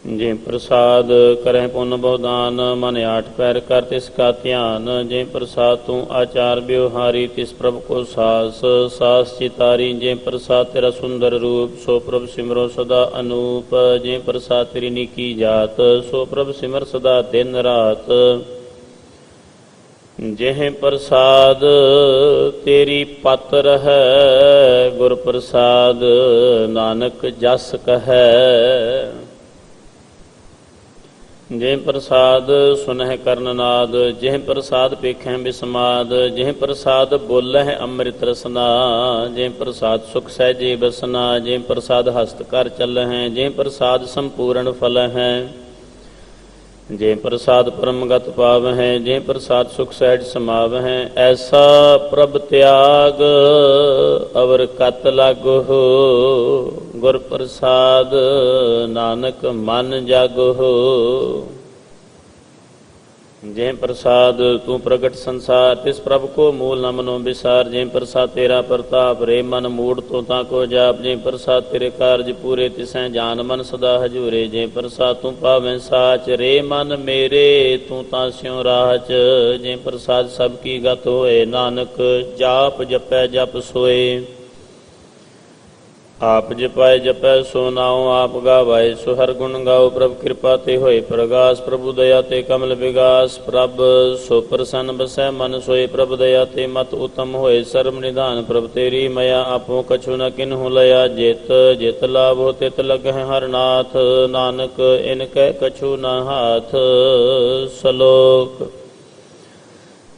ਜੇ ਪ੍ਰਸਾਦ ਕਰਹਿ ਪੁੰਨ ਬਹੁਦਾਨ, ਮਨ ਆਠ ਪੈਰ ਕਰ ਤਿਸ ਕਾ ਧਿਆਨ। ਜੇ ਪ੍ਰਸਾਦ ਤੂੰ ਆਚਾਰ ਬਿਵਹਾਰੀ, ਤਿਸ ਪ੍ਰਭ ਕੋ ਸਾਸ ਸਾਸ ਚਿਤਾਰੀ। ਜੇ ਪ੍ਰਸਾਦ ਤੇਰਾ ਸੁੰਦਰ ਰੂਪ, ਸੋ ਪ੍ਰਭ ਸਿਮਰੋ ਸਦਾ ਅਨੂਪ। ਜੇ ਪ੍ਰਸਾਦ ਤੇਰੀ ਨੀਕੀ ਜਾਤ, ਸੋ ਪ੍ਰਭ ਸਿਮਰ ਸਦਾ ਦਿਨ ਰਾਤ। ਜਿਹ ਪ੍ਰਸਾਦ ਤੇਰੀ ਪਤ ਰਹੈ, ਗੁਰ ਪ੍ਰਸਾਦ ਨਾਨਕ ਜਸ ਕਹੈ। ਜੇ ਪ੍ਰਸਾਦ ਸੁਨਹਿ ਕਰਨ ਨਾਦ, ਜਿਹ ਪ੍ਰਸਾਦ ਪੇਖੈ ਬਿਸਮਾਦ। ਜਿਹ ਪ੍ਰਸਾਦ ਬੋਲਹਿ ਅੰਮ੍ਰਿਤ ਰਸਨਾ, ਜੇ ਪ੍ਰਸਾਦ ਸੁਖ ਸਹਿਜੇ ਬਸਨਾ। ਜੇ ਪ੍ਰਸਾਦ ਹਸਤ ਕਰ ਚੱਲਹਿ, ਜੇ ਪ੍ਰਸਾਦ ਸੰਪੂਰਨ ਫਲਹਿ। ਜੇ ਪ੍ਰਸਾਦ ਪਰਮਗਤ ਪਾਵਹਿ, ਜੇ ਪ੍ਰਸਾਦ ਸੁਖ ਸਹਿਜ ਸਮਾਵਹਿ। ਐਸਾ ਪ੍ਰਭ ਤਿਆਗ ਅਵਰ ਕਤ ਲਾਗੋ, ਗੁਰ ਪ੍ਰਸਾਦ ਨਾਨਕ ਮਨ ਜਾਗੋ। ਜੇ ਪ੍ਰਸਾਦ ਤੂੰ ਪ੍ਰਗਟ ਸੰਸਾਰ, ਤਿਸ ਪ੍ਰਭ ਕੋ ਮੂਲ ਨ ਮਨੋ ਵਿਸਾਰ। ਜੇ ਪ੍ਰਸਾਦ ਤੇਰਾ ਪ੍ਰਤਾਪ, ਰੇ ਮਨ ਮੂੜ ਤੋਂ ਤਾਂ ਕੋ ਜਾਪ। ਜੇ ਪ੍ਰਸਾਦ ਤੇਰੇ ਕਾਰਜ ਪੂਰੇ, ਤਿਸੈ ਜਾਨ ਮਨ ਸਦਾ ਹਜੂਰੇ। ਜੇ ਪ੍ਰਸਾਦ ਤੂੰ ਪਾਵੈ ਸਾਚ, ਰੇ ਮਨ ਮੇਰੇ ਤੂੰ ਤਾਂ ਸਿਉ ਰਾਚ। ਜੇ ਪ੍ਰਸਾਦ ਸਭ ਕੀ ਗਤ ਹੋਏ, ਨਾਨਕ ਜਾਪ ਜਪੈ ਜਪ ਸੋਏ। ਆਪ ਜਪਾਏ ਜਪੈ ਸੋ ਨਾਉ, ਆਪ ਗਾਵਾਏ ਸੋ ਹਰ ਗੁਣ ਗਾਓ। ਪ੍ਰਭ ਕਿਰਪਾ ਤੇ ਹੋਏ ਪ੍ਰਗਾਸ, ਪ੍ਰਭੂ ਦਇਆ ਤੇ ਕਮਲ ਵਿਗਾਸ। ਪ੍ਰਭ ਸੋ ਪ੍ਰਸੰਨ ਬਸੈ ਮਨ ਸੋਏ, ਪ੍ਰਭ ਦਇਆ ਤੇ ਮਤ ਉਤਮ ਹੋਏ। ਸਰਬ ਨਿਧਾਨ ਪ੍ਰਭ ਤੇਰੀ ਮਇਆ, ਆਪੋ ਕਛੁ ਨ ਕਿਨਹੂ ਲਿਆ। ਜਿਤ ਜਿਤ ਲਾਭੋ ਤਿਤ ਲਗਹਿ ਹਰ ਨਾਥ, ਨਾਨਕ ਇਨ ਕੈ ਕਛੁ ਨ ਹਾਥ। ਸ਼ਲੋਕ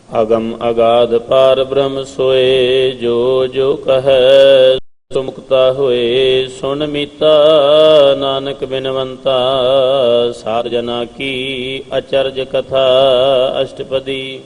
ਅਗਮ ਅਗਾਧ ਪਾਰ ਬ੍ਰਹਮ ਸੋਏ, ਜੋ ਜੋ ਕਹੈ ਸੋ ਮੁਕਤਾ ਹੋਏ। ਸੁਣ ਮੀਤਾ ਨਾਨਕ ਬਿਨਵੰਤਾ, ਸਾਧ ਜਨਾ ਕੀ ਅਚਰਜ ਕਥਾ। ਅਸ਼ਟਪਦੀ।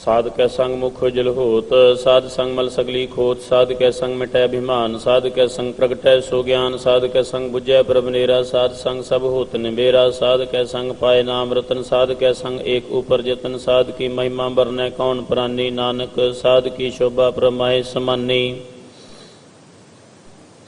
ਸਾਧ ਕੈ ਸੰਗ ਮੁਖ ਉਜਲ ਹੋਤ, ਸਾਧ ਸੰਗ ਮਲ ਸਗਲੀ ਖੋਤ। ਸਾਧ ਕੈ ਸੰਗ ਮਿਟੈ ਅਭਿਮਾਨ, ਸਾਧ ਕੈ ਸੰਗ ਪ੍ਰਗਟੈ ਸੋ ਗਿਆਨ। ਸਾਧ ਕੈ ਸੰਗ ਬੁਝੈ ਪ੍ਰਭ ਨੇਰਾ, ਸਾਧ ਸੰਗ ਸਭ ਹੋਤ ਨਿਬੇਰਾ। ਸਾਧ ਕੈ ਸੰਗ ਪਾਏ ਨਾਮ ਰਤਨ, ਸਾਧ ਕੈ ਸੰਗ ਏਕ ਉਪਰ ਜਤਨ। ਸਾਧ ਕੀ ਮਹਿਮਾ ਬਰਨੈ ਕੌਣ ਪ੍ਰਾਨੀ, ਨਾਨਕ ਸਾਧ ਕੀ ਸ਼ੋਭਾ ਪ੍ਰਮਾਏ ਸਮਾਨੀ।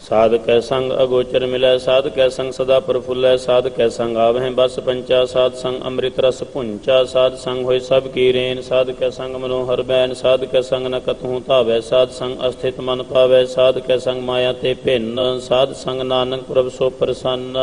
ਸਾਧ ਕੈ ਸੰਗ ਅਗੋਚਰ ਮਿਲੈ, ਸਾਧ ਕੈ ਸੰਗ ਸਦਾ ਪ੍ਰਫੁੱਲੈ। ਸਾਧ ਕੈ ਸੰਗ ਆਵਹਿ ਬਸ ਪੰਚਾ, ਸਾਧ ਸੰਗ ਅੰਮ੍ਰਿਤ ਰਸ ਭੁੰਚਾ। ਸਾਧ ਸੰਗ ਹੋਏ ਸਭ ਕੀ ਰੇਨ, ਸਾਧ ਕੈ ਸੰਗ ਮਨੋਹਰ ਬੈਨ। ਸਾਧ ਕੈ ਸੰਗ ਨ ਕਤਹੂ ਧਾਵੈ, ਸਾਧ ਸੰਗ ਅਸਥਿਤ ਮਨ ਪਾਵੈ। ਸਾਧ ਕੈ ਸੰਗ ਮਾਇਆ ਤੇ ਭਿੰਨ, ਸਾਧ ਸੰਗ ਨਾਨਕ ਪ੍ਰਭ ਸੋ ਪ੍ਰਸੰਨ।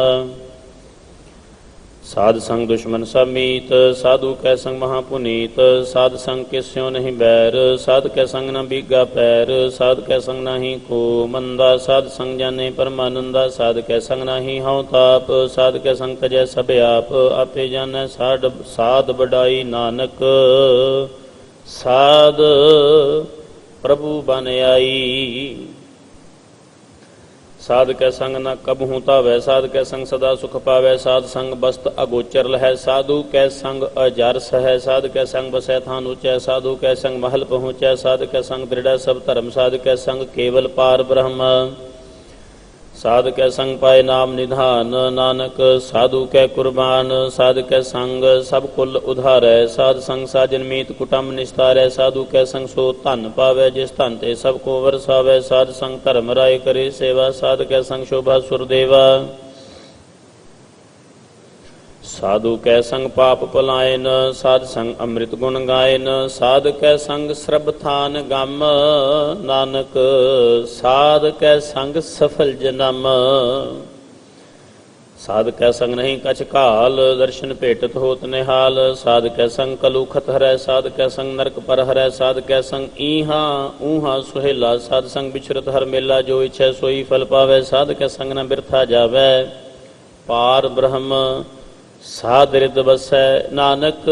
ਸਾਧ ਸੰਗ ਦੁਸ਼ਮਨ ਸਭ ਮੀਤ, ਸਾਧੂ ਕੈ ਸੰਗ ਮਹਾ ਪੁਨੀਤ। ਸਾਧ ਸੰਗ ਕਿਸਿਓ ਨਹੀਂ ਬੈਰ, ਸਾਧ ਕੈ ਸੰਗ ਨ ਬੀਗਾ ਪੈਰ। ਸਾਧ ਕੈ ਸੰਗ ਨਾਹੀ ਕੋ ਮੰਦਾ, ਸਾਧ ਸੰਗ ਜਾਣੇ ਪਰਮਾਨੰਦਾ। ਸਾਧ ਕੈ ਸੰਗ ਨਾਹੀ ਹਉ ਤਾਪ, ਸਾਧ ਕੈ ਸੰਗ ਤਜੈ ਸਭ ਆਪ। ਆਪੇ ਜਾਣੈ ਸਾਧ ਵਡਾਈ, ਨਾਨਕ ਸਾਧ ਪ੍ਰਭੂ ਬਨ ਆਈ। ਸਾਧ ਕੈ ਸੰਗ ਨ ਕਬਹੂ ਧਾਵੈ, ਸਾਧ ਕੈ ਸੰਗ ਸਦਾ ਸੁਖ ਪਾਵੈ। ਸਾਧ ਸੰਗ ਬਸਤ ਅਗੋਚਰ ਲਹੈ, ਸਾਧੂ ਕੈ ਸੰਗ ਅਜਰਸ ਹੈ। ਸਾਧ ਕੈ ਸੰਗ ਬਸੈ ਥਾਨ ਉਚੈ, ਸਾਧੂ ਕੈ ਸੰਗ ਮਹਲ ਪਹੁੰਚੈ। ਸਾਧ ਕੈ ਸੰਗ ਦ੍ਰਿੜੈ ਸਭ ਧਰਮ, ਸਾਧ ਕੈ ਸੰਗ ਕੇਵਲ ਪਾਰ ਬ੍ਰਹਮ। ਸਾਧ ਕੈ ਸੰਗ ਪਾਏ ਨਾਮ ਨਿਧਾਨ, ਨਾਨਕ ਸਾਧੂ ਕੈ ਕੁਰਬਾਨ। ਸਾਧ ਕੈ ਸੰਗ ਸਭ ਕੁਲ ਉਧਾਰੈ, ਸਾਧ ਸੰਗ ਸਾਜਨ ਮੀਤ ਕੁਟੰਬ ਨਿਸਤਾਰੈ। ਸਾਧੂ ਕੈ ਸੰਗ ਸੋ ਧਨ ਪਾਵੈ, ਜਿਸ ਧਨ ਤੇ ਸਭ ਕੋ ਵਰਸਾਵੈ। ਸਾਧ ਸੰਗ ਧਰਮ ਰਾਏ ਕਰੇ ਸੇਵਾ, ਸਾਧ ਕੈ ਸੰਗ ਸ਼ੋਭਾ ਸੁਰਦੇਵਾ। ਸਾਧੂ ਕੈ ਸੰਗ ਪਾਪ ਪਲਾਇਨ, ਸਾਧ ਸੰਗ ਅੰਮ੍ਰਿਤ ਗੁਣ ਗਾਇਨ। ਸਾਧ ਕੈ ਸੰਗ ਸਰਬ ਥਾਨ ਗਮ, ਨਾਨਕ ਸਾਧ ਕੈ ਸੰਗ ਸਫਲ ਜਨਮ। ਸਾਧ ਕੈ ਸੰਗ ਨਹੀਂ ਕਛ ਘਾਲ, ਦਰਸ਼ਨ ਭੇਟਤ ਹੋਤ ਨਿਹਾਲ। ਸਾਧ ਕੈ ਸੰਗ ਕਲੂਖਤ ਹਰੈ, ਸਾਧ ਕੈ ਸੰਗ ਨਰਕ ਪਰ ਹਰੈ। ਸਾਧ ਕੈ ਸੰਗ ਈਹਾਂ ਊਹਾਂ ਸੁਹੇਲਾ, ਸਾਧ ਸੰਗ ਵਿਚਰਤ ਹਰ ਮੇਲਾ। ਜੋ ਇਛੈ ਸੋਈ ਫਲ ਪਾਵੈ, ਸਾਧ ਕੈ ਸੰਗ ਨ ਬਿਰਥਾ ਜਾਵੈ। ਪਾਰ ਬ੍ਰਹਮ साध रिद बसै, नानक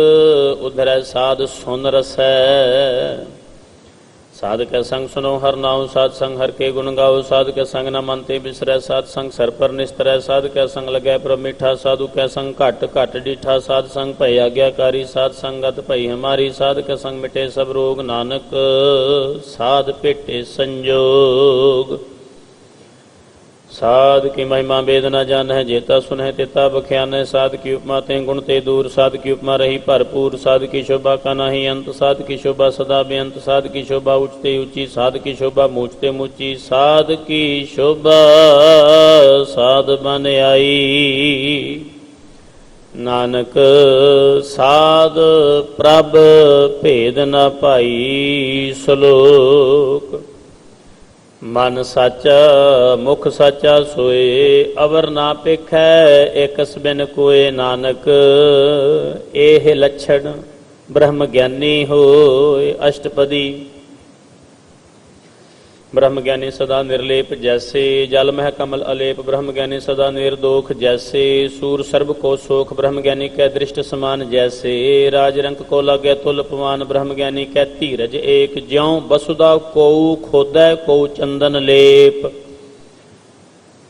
उधरै साध सुन रसै। साध के संग सुनो हर नाउ, साध संग हर के गुण गाओ। साध के संग न मन ते बिसरै, साध संग सर पर निस्तरै। साध के संग लगै प्रभ मीठा, साधु के संग घट घट डीठा। साध संग भय आज्ञाकारी, साध संगत भई हमारी। साध के संग मिटे सब रोग, नानक साध भेटे संजोग। साध की महिमा वेद न जानह, जेता सुनह तेता बख्यानह। साध की उपमा ते गुण ते दूर, साध की उपमा रही भरपूर। साध की शोभा का नाही अंत, साध की शोभा सदा बेअंत। साध की शोभा ऊंचते ऊंची, साध की शोभा मूंचते मूंची। साध की शोभा साध बन आई, नानक साध प्रभ भेद न पाई। श्लोक। मन साचा मुख साचा सोए, अवर ना पेखै एकस बिन कोय। नानक एह लक्षण ब्रह्म ज्ञानी होय। अष्टपदी। ब्रह्म ज्ञानी सदा निर्लेप, जैसे जल मह कमल अलेप। ब्रह्म ज्ञानी सदा निर्दोख, जैसे सूर सर्व को सोख। ब्रह्म ज्ञानी कै दृष्ट समान, जैसे राजरंक को लागे तुल पमान। ब्रह्म ज्ञानी कै धीरज एक, ज्यों वसुधा को खोदै को चंदन लेप।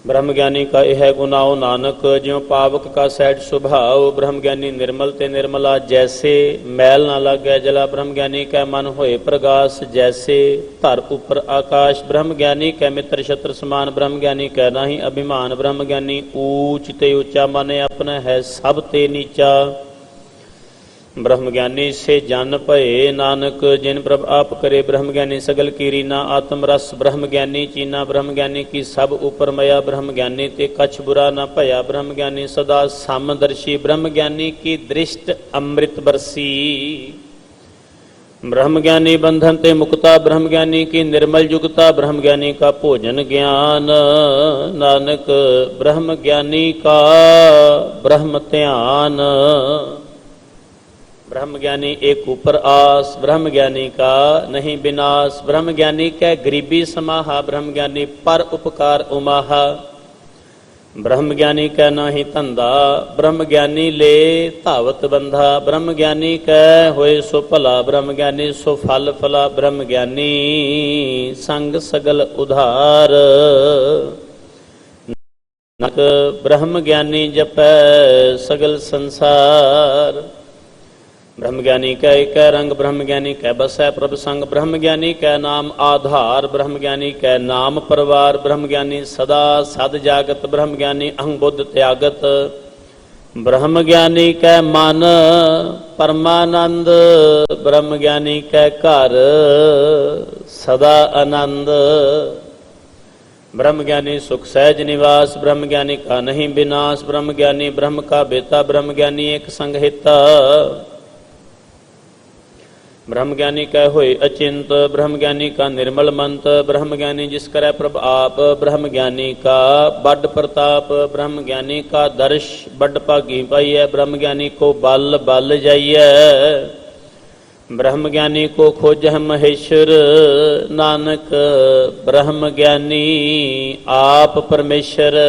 ब्रह्म ज्ञानी का यह गुनाओ, नानक ज्यों पावक का सैज सुभाव। ब्रह्म ज्ञानी निर्मल ते निर्मला, जैसे मैल ना लागे जला। ब्रह्म ज्ञानी कै मन होए प्रगास, जैसे धर ऊपर आकाश। ब्रह्म ज्ञानी कै मित्र शत्रु समान, ब्रह्म ज्ञानी कै नाही अभिमान। ब्रह्म ज्ञानी ऊंच ते ऊंचा, माने अपना है सब ते नीचा। ब्रह्म ज्ञानी से जन भये, नानक जिन प्रभ आप करे। ब्रह्म ज्ञानी सगल की रीना, आत्म रस ब्रह्म ज्ञानी चीना। ब्रह्म ज्ञानी की सब ऊपर मया, ब्रह्म ज्ञानी ते कछ बुरा न भया। ब्रह्म ज्ञानी सदा समदर्शी, ब्रह्म ज्ञानी की दृष्ट अमृत बरसी। ब्रह्म ज्ञानी बंधन ते मुक्ता, ब्रह्म ज्ञानी की निर्मल युगता। ब्रह्म ज्ञानी का भोजन ज्ञान, नानक ब्रह्म ज्ञानी का ब्रह्म ध्यान। ब्रह्म ज्ञानी एक ऊपर आस, ब्रह्म ज्ञानी का नहीं विनाश। ब्रह्म ज्ञानी कै गरीबी समाहा, ब्रह्म ज्ञानी पर उपकार उमाहा। ब्रह्म ज्ञानी कै नाही धंधा, ब्रह्म ज्ञानी ले धावत बंधा। ब्रह्म ज्ञानी कै होए सो भला, ब्रह्म ज्ञानी सो फल फला। ब्रह्म ज्ञानी संग सगल उधार, नानक ब्रह्म ज्ञानी जपै सगल संसार। ब्रह्म ज्ञानी कै एक रंग, ब्रह्म ज्ञानी कै बसै प्रभ संग। ब्रह्म ज्ञानी कै नाम आधार, ब्रह्म ज्ञानी कै नाम परवार। ब्रह्म ज्ञानी सदा सद जागत, ब्रह्म ज्ञानी अहं बुद्ध त्यागत। ब्रह्म ज्ञानी कै मन परमानंद, ब्रह्म ज्ञानी कै घर सदा आनंद। ब्रह्म ज्ञानी सुख सहज निवास, ब्रह्म ज्ञानी का नहीं विनाश। ब्रह्म ज्ञानी ब्रह्म का बेता, ब्रह्म ज्ञानी एक संग हिता। ब्रह्म ज्ञानी कै होए अचिंत, ब्रह्म ज्ञानी का निर्मल मंत। ब्रह्म ज्ञानी जिस करै प्रभ आप, ब्रह्म ज्ञानी का बड़ प्रताप। ब्रह्म ज्ञानी का दर्श बड़ भागी पाइयै, ब्रह्म ज्ञानी को बल बल जाइयै। ब्रह्म ज्ञानी को खोजह महेश्वर, नानक ब्रह्म ज्ञानी आप परमेश्वर।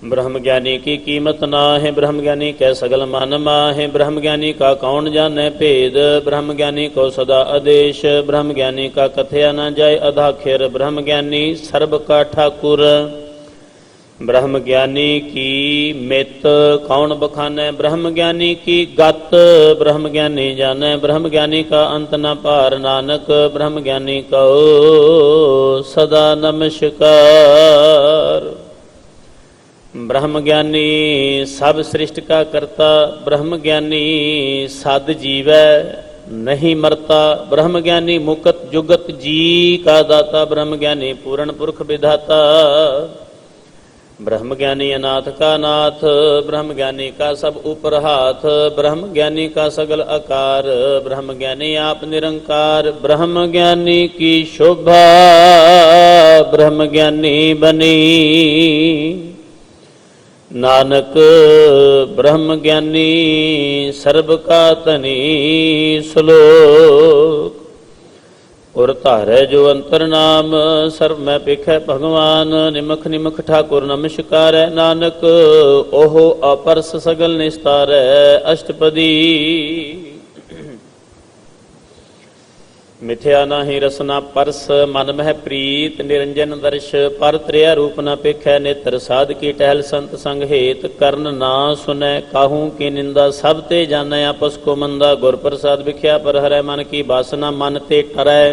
ब्रह्म ज्ञानी की कीमत ना है, ब्रह्म ज्ञानी कै सगल मन माहे। ब्रह्म ज्ञानी का कौन जाने भेद, ब्रह्म ज्ञानी को सदा आदेश। ब्रह्म ज्ञानी का कथया न जाय अधाखिर, ब्रह्म ज्ञानी सर्ब का ठाकुर। ब्रह्म ज्ञानी की मित कौन बखाने, ब्रह्म ज्ञानी की गत ब्रह्म ज्ञानी जाने। ब्रह्म ज्ञानी का अंत न पार, नानक ब्रह्म ज्ञानी को सदा नमस्कार। ब्रह्म ज्ञानी सब सृष्टि का करता, ब्रह्म ज्ञानी सद जीवै नहीं मरता। ब्रह्म ज्ञानी मुकत जुगत जी का दाता, ब्रह्म ज्ञानी पूर्ण पुरख विधाता। ब्रह्म ज्ञानी अनाथ का नाथ, ब्रह्म ज्ञानी का सब ऊपर हाथ। ब्रह्म ज्ञानी का सगल आकार, ब्रह्म ज्ञानी आप निरंकार। ब्रह्म ज्ञानी की शोभा ब्रह्म ज्ञानी बनी, नानक ब्रह्म ज्ञानी सर्ब का तनी। श्लोक। उर धारै जो अंतर नाम, सर्व मैं पेखै भगवान। निमख निमख ठाकुर नमस्कारै, नानक ओहो अपरस सगल निस्तारै। अष्टपदी। मिथ्या नाहि रसना परस, मन मह प्रीत निरंजन दर्श। पर त्रिया रूप न पेखै नेत्र, साध की टहल संत संग हेत। कर्ण ना सुनै काहू की निंदा, सब ते जानै आपस को मंदा। गुर प्रसाद विख्या पर हरै, मन की बासना मन ते टरै।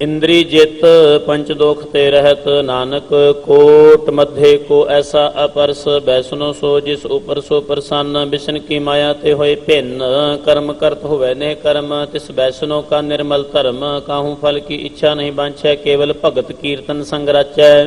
इंद्री जित पंच दोख ते रहत, नानक कोट मध्य को ऐसा अपरस। बैसनो सो जिस ऊपर सो प्रसन्न, बिशन की माया ते होए भिन्न। कर्म करत होवे ने कर्म, तिस बैसनो का निर्मल धर्म। काहू फल की इच्छा नहीं बांछै, केवल भगत कीर्तन संग राचै।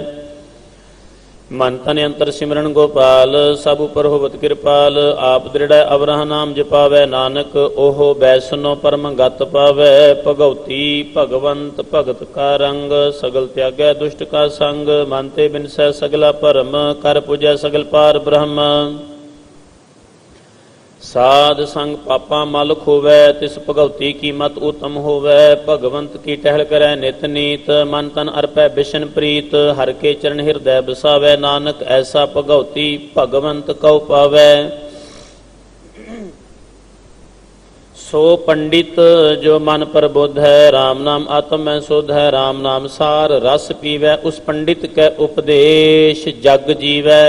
मन तन अंतर सिमरन गोपाल, सब उपर होवत कृपाल। आप दृढ़ अवरह नाम जपावै, नानक ओहो बैसनो परम गत पावै। भगवती भगवंत भगत का रंग, सगल त्यागै दुष्ट का संग। मानते बिनसै सगला भरम, कर पूजै सगल पार ब्रह्म। साध संग पापा मल खोवै, तिस भगवती की मत उत्तम होवै। भगवंत की टहल करै नित नीत, मन तन अर्पै बिशन प्रीत। हर के चरण हृदय बसावै, नानक ऐसा भगवती भगवंत कौ पावै। सो पंडित जो मन प्रबुद्ध है, राम नाम आत्म में शुद्ध है। राम नाम सार रस पीवै, उस पंडित कै उपदेश जग जीवै।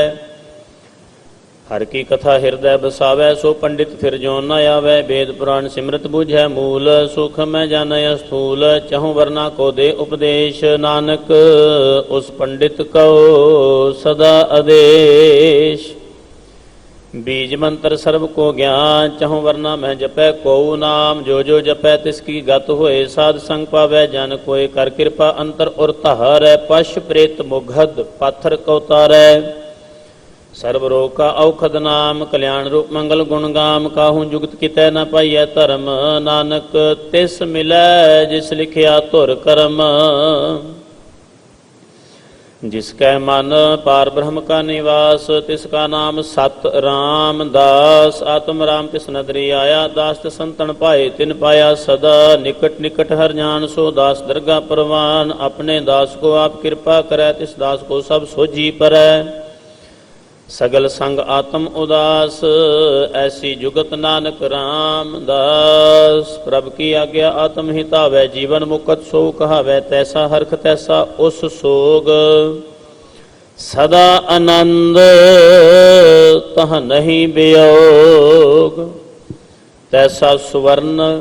हर की कथा हृदय बसावै, सो पंडित फिर जो न आवै। वेद पुराण सिमरत बुझै मूल, सुख में जानै स्थूल। चहु वर्ना को दे उपदेश, नानक उस पंडित को सदा आदेश। बीज मंत्र सर्व को ज्ञान, चहु वर्ना में जपै को नाम। जो जो जपै तिसकी गत होए, साध संग पावै जन कोय। कर कृपा अंतर उर तहारै, पश प्रेत मुगध पाथर को तारै। सर्व रोग का औखद नाम, कल्याण रूप मंगल गुण गाम। काहू जुगत कितै न पाइयै धर्म, नानक तिस मिलै जिस लिखिया धुर कर्म। जिसकै मन पार ब्रह्म का निवास, तिसका नाम सत राम दास। आत्म राम तिस नदरी आया, दास तिस संतन पाए तिन पाया सदा। निकट निकट हर जान, सो दास दरगा परवान। अपने दास को आप कृपा करै, तिस दास को सब सोझी परै। सगल संग आत्म उदास, ऐसी जुगत नानक राम दास। प्रभ की आज्ञा आत्म हितावै, जीवन मुकत सो कहावै। तैसा हरख तैसा उस सोग, सदा आनंद तह नहीं वियोग। तैसा सुवर्ण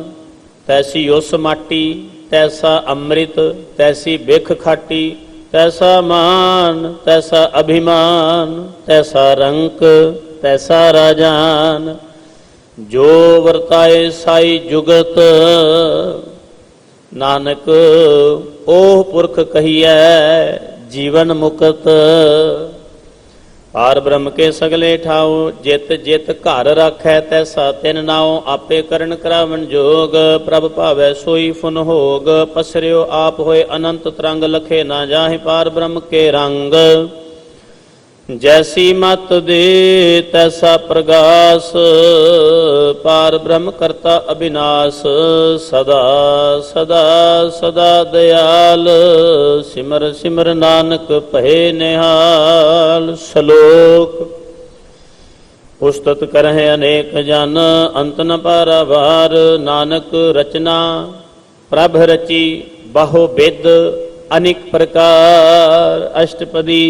तैसी उस माटी, तैसा अमृत तैसी बिख खाटी। तैसा मान तैसा अभिमान, तैसा रंक तैसा राजान। जो वर्ताए साई जुगत, नानक ओह पुरख कहिए जीवन मुकत। पार ब्रह्म के सगले ठाओ, जित जित घर राखै तैसा तिन नाओ। आपे करण करावन जोग, प्रभ भावै सोई फुन होग। पसरियो आप होए अनंत तरंग, लखे ना जाहि पार ब्रह्म के रंग। जैसी मत दे तैसा प्रगास, पार ब्रह्म करता अविनाश। सदा सदा सदा दयाल, सिमर सिमर नानक भये निहाल। श्लोक। पुस्तक करहि अनेक जन, अंत न पारावार। नानक रचना प्रभ रची, बहु विद अनेक प्रकार। अष्टपदी।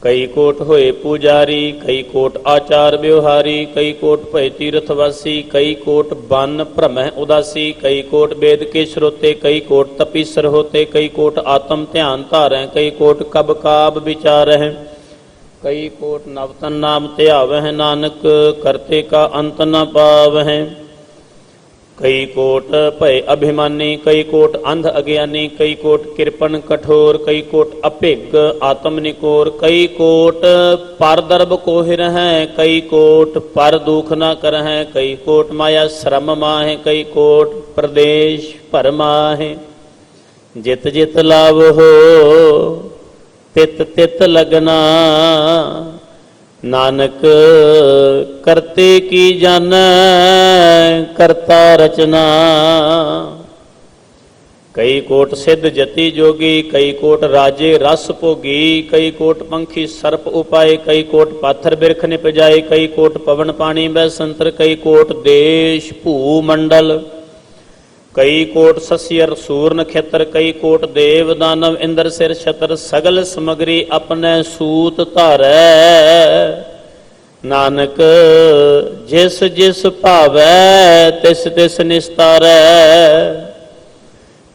कई कोट होए पुजारी, कई कोट आचार व्यवहारी। कई कोट भय तीर्थवासी, कई कोट बन भ्रमह उदासी। कई कोट वेद के श्रोते, कई कोट तपीसर होते। कई कोट आत्म ध्यान धारें, कई कोट कब काब विचारह। कई कोट नवतन नाम त्यावह, नानक करते का अंत न पावह। कई कोट भय अभिमानी, कई कोट अंध अज्ञानी। कई कोट कृपण कठोर, कई कोट अभिग आत्म निकोर। कई कोट पर दर्भ कोहिर हैं, कई कोट पर दुख न कर हैं। कई कोट माया श्रम माहे, कई कोट प्रदेश परमाहे। जित जित लाभ हो तित तित लगना, नानक करते की जानै करता रचना। कई कोट सिद्ध जति जोगी, कई कोट राजे रस भोगी, कई कोट पंखी सर्प उपाय, कई कोट पाथर बिरख निपजाए, कई कोट पवन पानी बैसंतर, कई कोट देश भू मंडल, कई कोट सस्यर सूर नक्षत्र, कई कोट देव दानव इंद्र सिर छतर, सगल समगरी अपने सूत धारै। नानक जिस जिस भावै तिस तिस निस्तारै।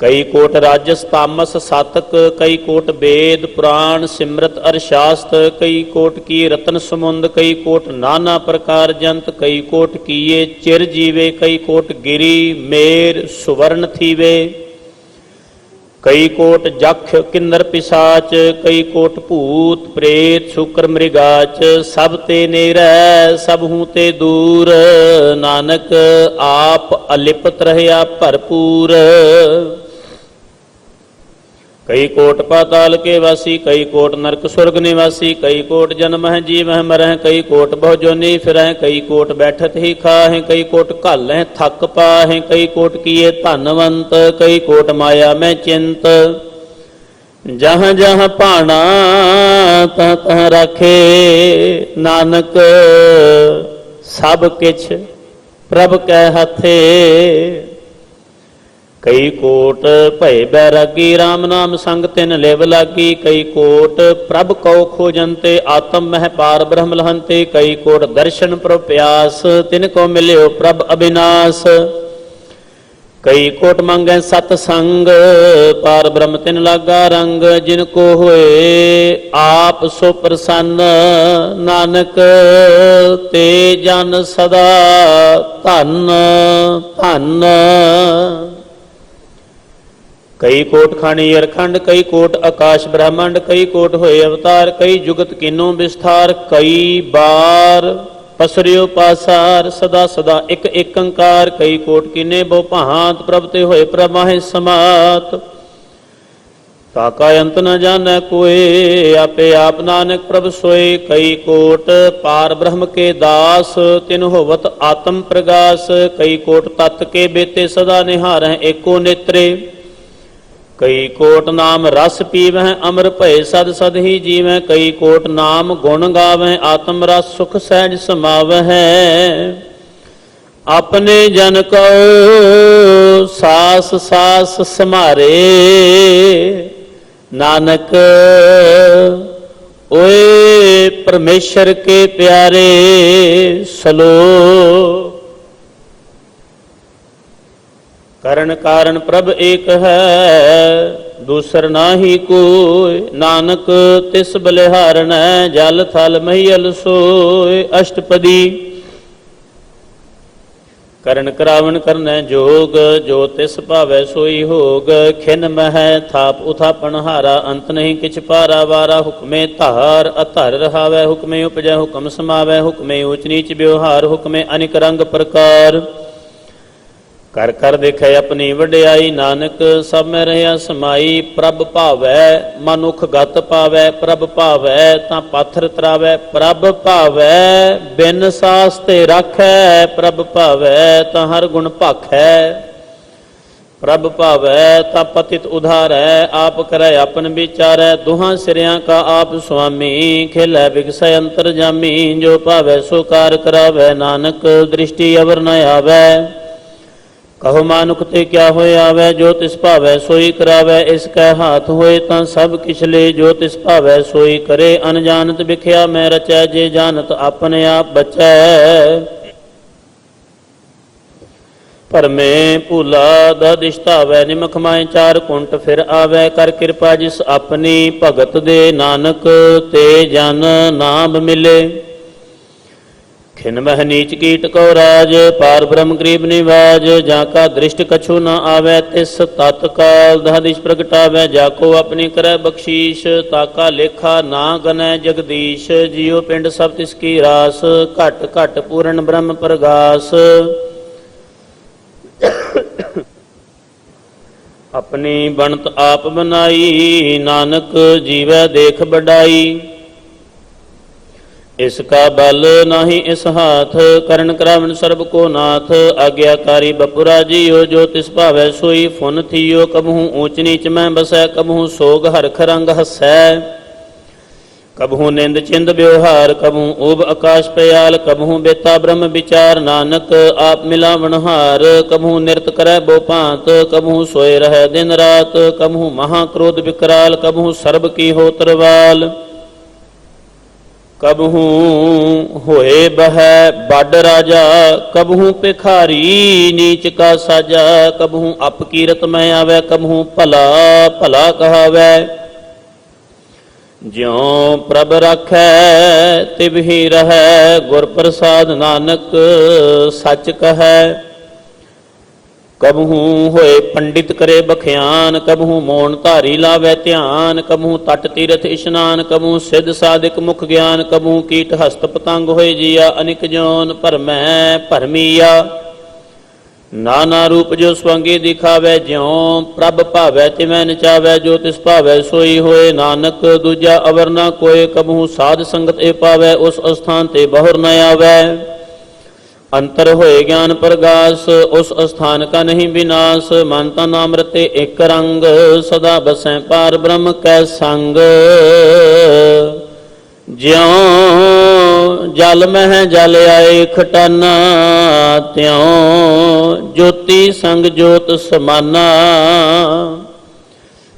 कई कोट राजस तामस सातक, कई कोट वेद पुराण सिमरत अरशास्त्र, कई कोट की रतन समुंद, कई कोट नाना प्रकार जंत, कई कोट किए चिर जीवे, कई कोट गिरी मेर सुवर्ण थीवे, कई कोट जख किन्नर पिशाच, कई कोट भूत प्रेत शुक्र मृगाच, सब ते नेरै सब हूँ ते दूर। नानक आप अलिपत रहया भरपूर। कई कोट पाताल के वासी, कई कोट नरक स्वर्ग निवासी, कई कोट जन्म है जीव है मरह, कई कोट बहुजोनी फिरह, कई कोट बैठत ही खाहें, कई कोट घल है थक पाहें, कई कोट किए धनवंत, कई कोट माया में चिंत। जहाँ जहाँ पाना तह तह राखे, नानक सब किछ प्रभ कै हाथे। कई कोट भय बैरागी, राम नाम संग तिन लिव लागी, कई कोट प्रभ कौ खोजंते, आत्म मह पार ब्रह्म लहंते, कई कोट दर्शन प्रभ प्यास, तिनको मिल्यो प्रभ अविनाश। कई कोट मंगै सतसंग, पार ब्रह्म तिन लागा रंग, जिनको होए आप सो प्रसन्न। नानक ते जन सदा धन धन। कई कोट खानी अरखंड, कई कोट आकाश ब्रह्मांड, कई कोट होए अवतार, कई जुगत किनो विस्तार, कई बार पसरियो पासार, सदा सदा एक एक अंकार, कई कोट किने बहु भांत, प्रभ ते होए प्रमाहे समात। ताका अंत न जानै कोय, आपे आप नानक प्रभ सोए। कई कोट पार ब्रह्म के दास, तिन होवत आत्म प्रगास, कई कोट तत् के बेते सदा निहारह एको नेत्रे। कई कोट नाम रस पीवह, अमर भय सद सद ही जीवह, कई कोट नाम गुण गावह, आत्म रस सुख सहज समावह। अपने जन को सास सास समारे, नानक ओए परमेश्वर के प्यारे। सलोक करण कारण प्रभ एक है, दूसर नाही कोय, नानक तिस बलिहारण जल थल महियल सोय। अष्टपदी करण करावन करनै जोग, जो तिस भावै सोई होग। खिन मह थाप उथापन हारा, अंत नहीं किछ पारा वारा। हुक्मे धार अधर रहावै, हुक्मे उपजै हुक्म समावै, हुक्मे ऊच नीच व्यवहार, हुक्मे अनिक रंग प्रकार। कर कर देखे अपनी वड्याई, नानक सब में रहया समाई। प्रभ भावै मनुख गत पावै, प्रभ भावै तां पाथर तरावै, प्रभ भावै बिन सास ते राखै, प्रभ भावै तां हर गुण भाखै। प्रभ भावै तां पतित उधारै, आप करै अपन विचारै। दुहां सिरियां का आप स्वामी, खेलै बिगसै अंतरजामी। जो भावै सो कार करावै, नानक दृष्टि अवर न आवै। कहो मानुख ते क्या होए आवे, जो तिस भावै सोई करावै। इसकै हाथ होए तां सब किछ ले, जो तिस भावै सोई करे। अनजानत बिख्या मैं रचै, जे जानत अपने आप बचै। भरमे भूला दिशतावै, निमख माए चार कुंट फिर आवै। कर कृपा जिस अपनी भगत दे, नानक ते जन नाम मिले। खिन मह नीच कीट को राज, पार ब्रह्म गरीब निवाज। जाका दृष्ट कछु न आवे, तिस तत्काल दहदिश प्रगटावै। जाको अपनी करੈ बख्शीश, ताका लेखा ना गनै जगदीश। जियो पिंड सब तिसकी रास, घट घट पूर्ण ब्रह्म प्रगास। अपनी बनत आप बनाई, नानक जीवै देख बड़ाई। इसका बल नाही इस हाथ, करण करावन सर्ब को नाथ। आज्ञाकारी बपुरा जियो, जो तिस भावै सोई फुन थियो। कबहू ऊंच नीच में बसै, कबहू सोग हरख रंग हसै। कबहू निंद चिंद व्यवहार, कबहू ऊब आकाश पयाल। कबहू बेता ब्रह्म विचार, नानक आप मिलावनहार। कबहू नृत करै बो भांत, कबहू सोए रहै दिन रात। कबहू महाक्रोध विकराल, कबहू सर्ब की हो तरवाल। कबहू होए बहै बड़ राजा, कबहू भिखारी नीच का साजा। कबहू अपकीरत में आवे, कबहू भला भला कहावै। ज्यों प्रभ राखै तिवहि रहै, गुर प्रसाद नानक सच कहै। कबहू होए पंडित करे बख्यान, कबहू मौन धारी लावै ध्यान। कबहू तट तीरथ इशनान, कबहू सिद्ध साधिक मुख ज्ञान। कबहू कीट हस्त पतंग होए जिया, अनिक जौन भरमै भरमीया। नाना रूप जो स्वंगी दिखावै, ज्यों प्रभ भावै तिवै नचावै। जो तिस भावै सोई होए, नानक दूजा अवर न कोय। कबहू साध संगत ए पावै, उस अस्थान ते बहुर न आवै। अंतर होए ज्ञान प्रगास, उस स्थान का नहीं विनाश। मन तन नाम रते एक रंग, सदा बसै पार ब्रह्म कै संग। ज्यों जल मह जल आए खटाना, त्यों ज्योति संग ज्योत समाना।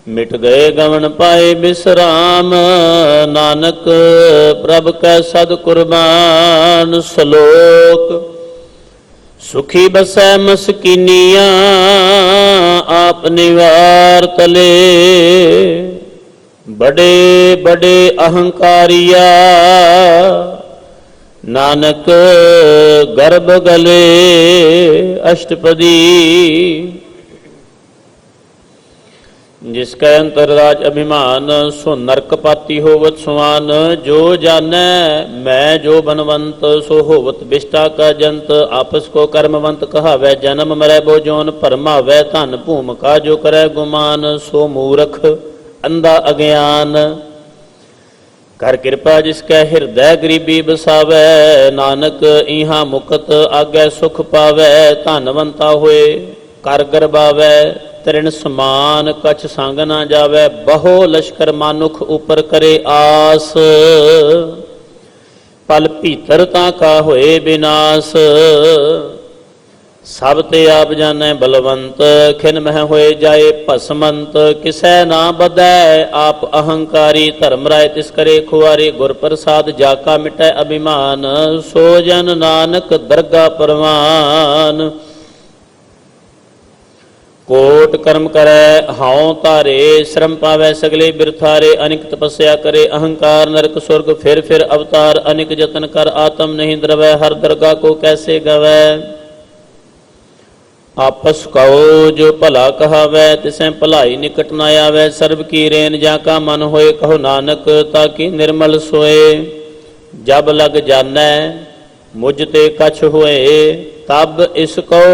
मिट गए गवन पाए विश्राम, नानक प्रभ कै सद कुर्बान। श्लोक सुखी बसै मस्कीनिया, आप निवार तले। बड़े बड़े अहंकारिया, नानक गर्भ गले अष्टपदी। जिसका अंतरराज अभिमान, सो नरक पाती होवत सुआन। जो जानै मैं जो बनवंत, सो होवत बिष्टा का जंत। आपस को कर्मवंत कहावै, जन्म मरै बो जोन भरमावै। धन भूम का जो करै गुमान, सो मूर्ख अंधा अज्ञान। कर कृपा जिसकै हृदय गरीबी बसावै, नानक इहा मुकत आगे सुख पावै। धनवंता होए कर गरबावै, तृण समान कछ संग ना जावै। बहु लश्कर मानुख ऊपर करे आस, पल भीतर ताका होए विनाश। सब ते आप जानै बलवंत, खिन मह होए जाए भसमंत। किसै ना बदै आप अहंकारी, धर्म राय तिस करे खुआरी। गुर प्रसाद जाका मिटै अभिमान, सो जन नानक दरगा परवान। कोट कर्म करे हाओ तारे, श्रम पावै सगले बिरथारे। अनिक तपस्या करे अहंकार, नरक स्वर्ग फिर अवतार। अनिक जतन कर आत्म नहीं द्रवै, हर दरगाह को कैसे गवै। आपस कहो जो भला कहावै, तिसै भलाई निकट न आवै। सर्ब की रेन जाका मन होए, कहो नानक ताकि निर्मल सोए। जब लग जानै मुझ ते कछ होए, तब इसको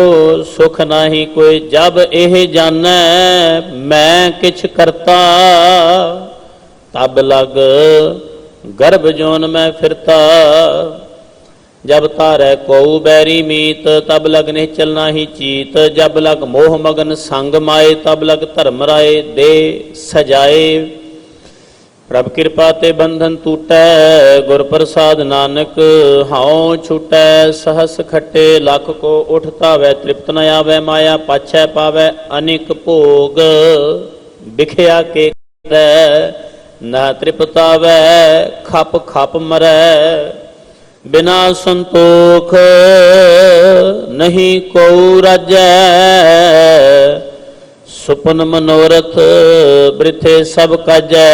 सुख नाही कोई। जब एह जानै मैं किछ करता, तब लग गर्भ जोन में फिरता। जब तारै को बैरी मीत, तब लग निश्चल नाही चीत। जब लग मोह मगन संग माए, तब लग धर्म राय दे सजाए। प्रभ कृपा ते बंधन टूटै, गुर प्रसाद नानक हाओ छूटै। सहस खट्टे लख को उठता वै, तृप्त न आवै। माया पाछै पावै अनिक भोग, बिखया के न तृप्तावै। खप खप मरै बिना संतोख, नहीं को राजै। सुपन मनोरथ बृथे सब काजै।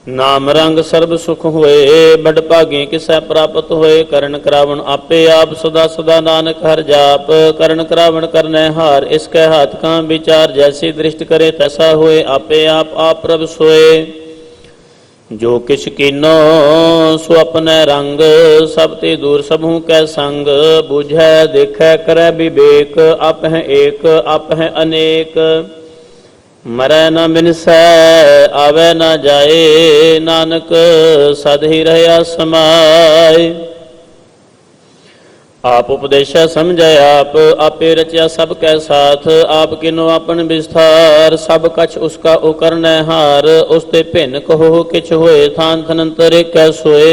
नाम रंग सर्ब सुख होए, बड़ भागे किसै प्राप्त होए। करण करावण आपे आप, सदा सदा नानक हर जाप। करण करावण करनै हार, इसकै हाथ का विचार। जैसी दृष्टि करे तैसा होए, आपे आप प्रभ सोए। जो किछ कीनो सो अपने रंग, सब ते दूर सबहू कै संग। बुझै देखै करै विवेक, आप है एक आप है अनेक। मरै न बिनसै आवे न जाए, नानक सद ही रहया समाए। आप उपदेशै समझै आप, आपे रचया सब कै साथ। आप किनो अपन विस्तार, सब कछ उसका उकरनै हार। उसते भिन्न कहो किछ होए, थान थनंतर कै सोए।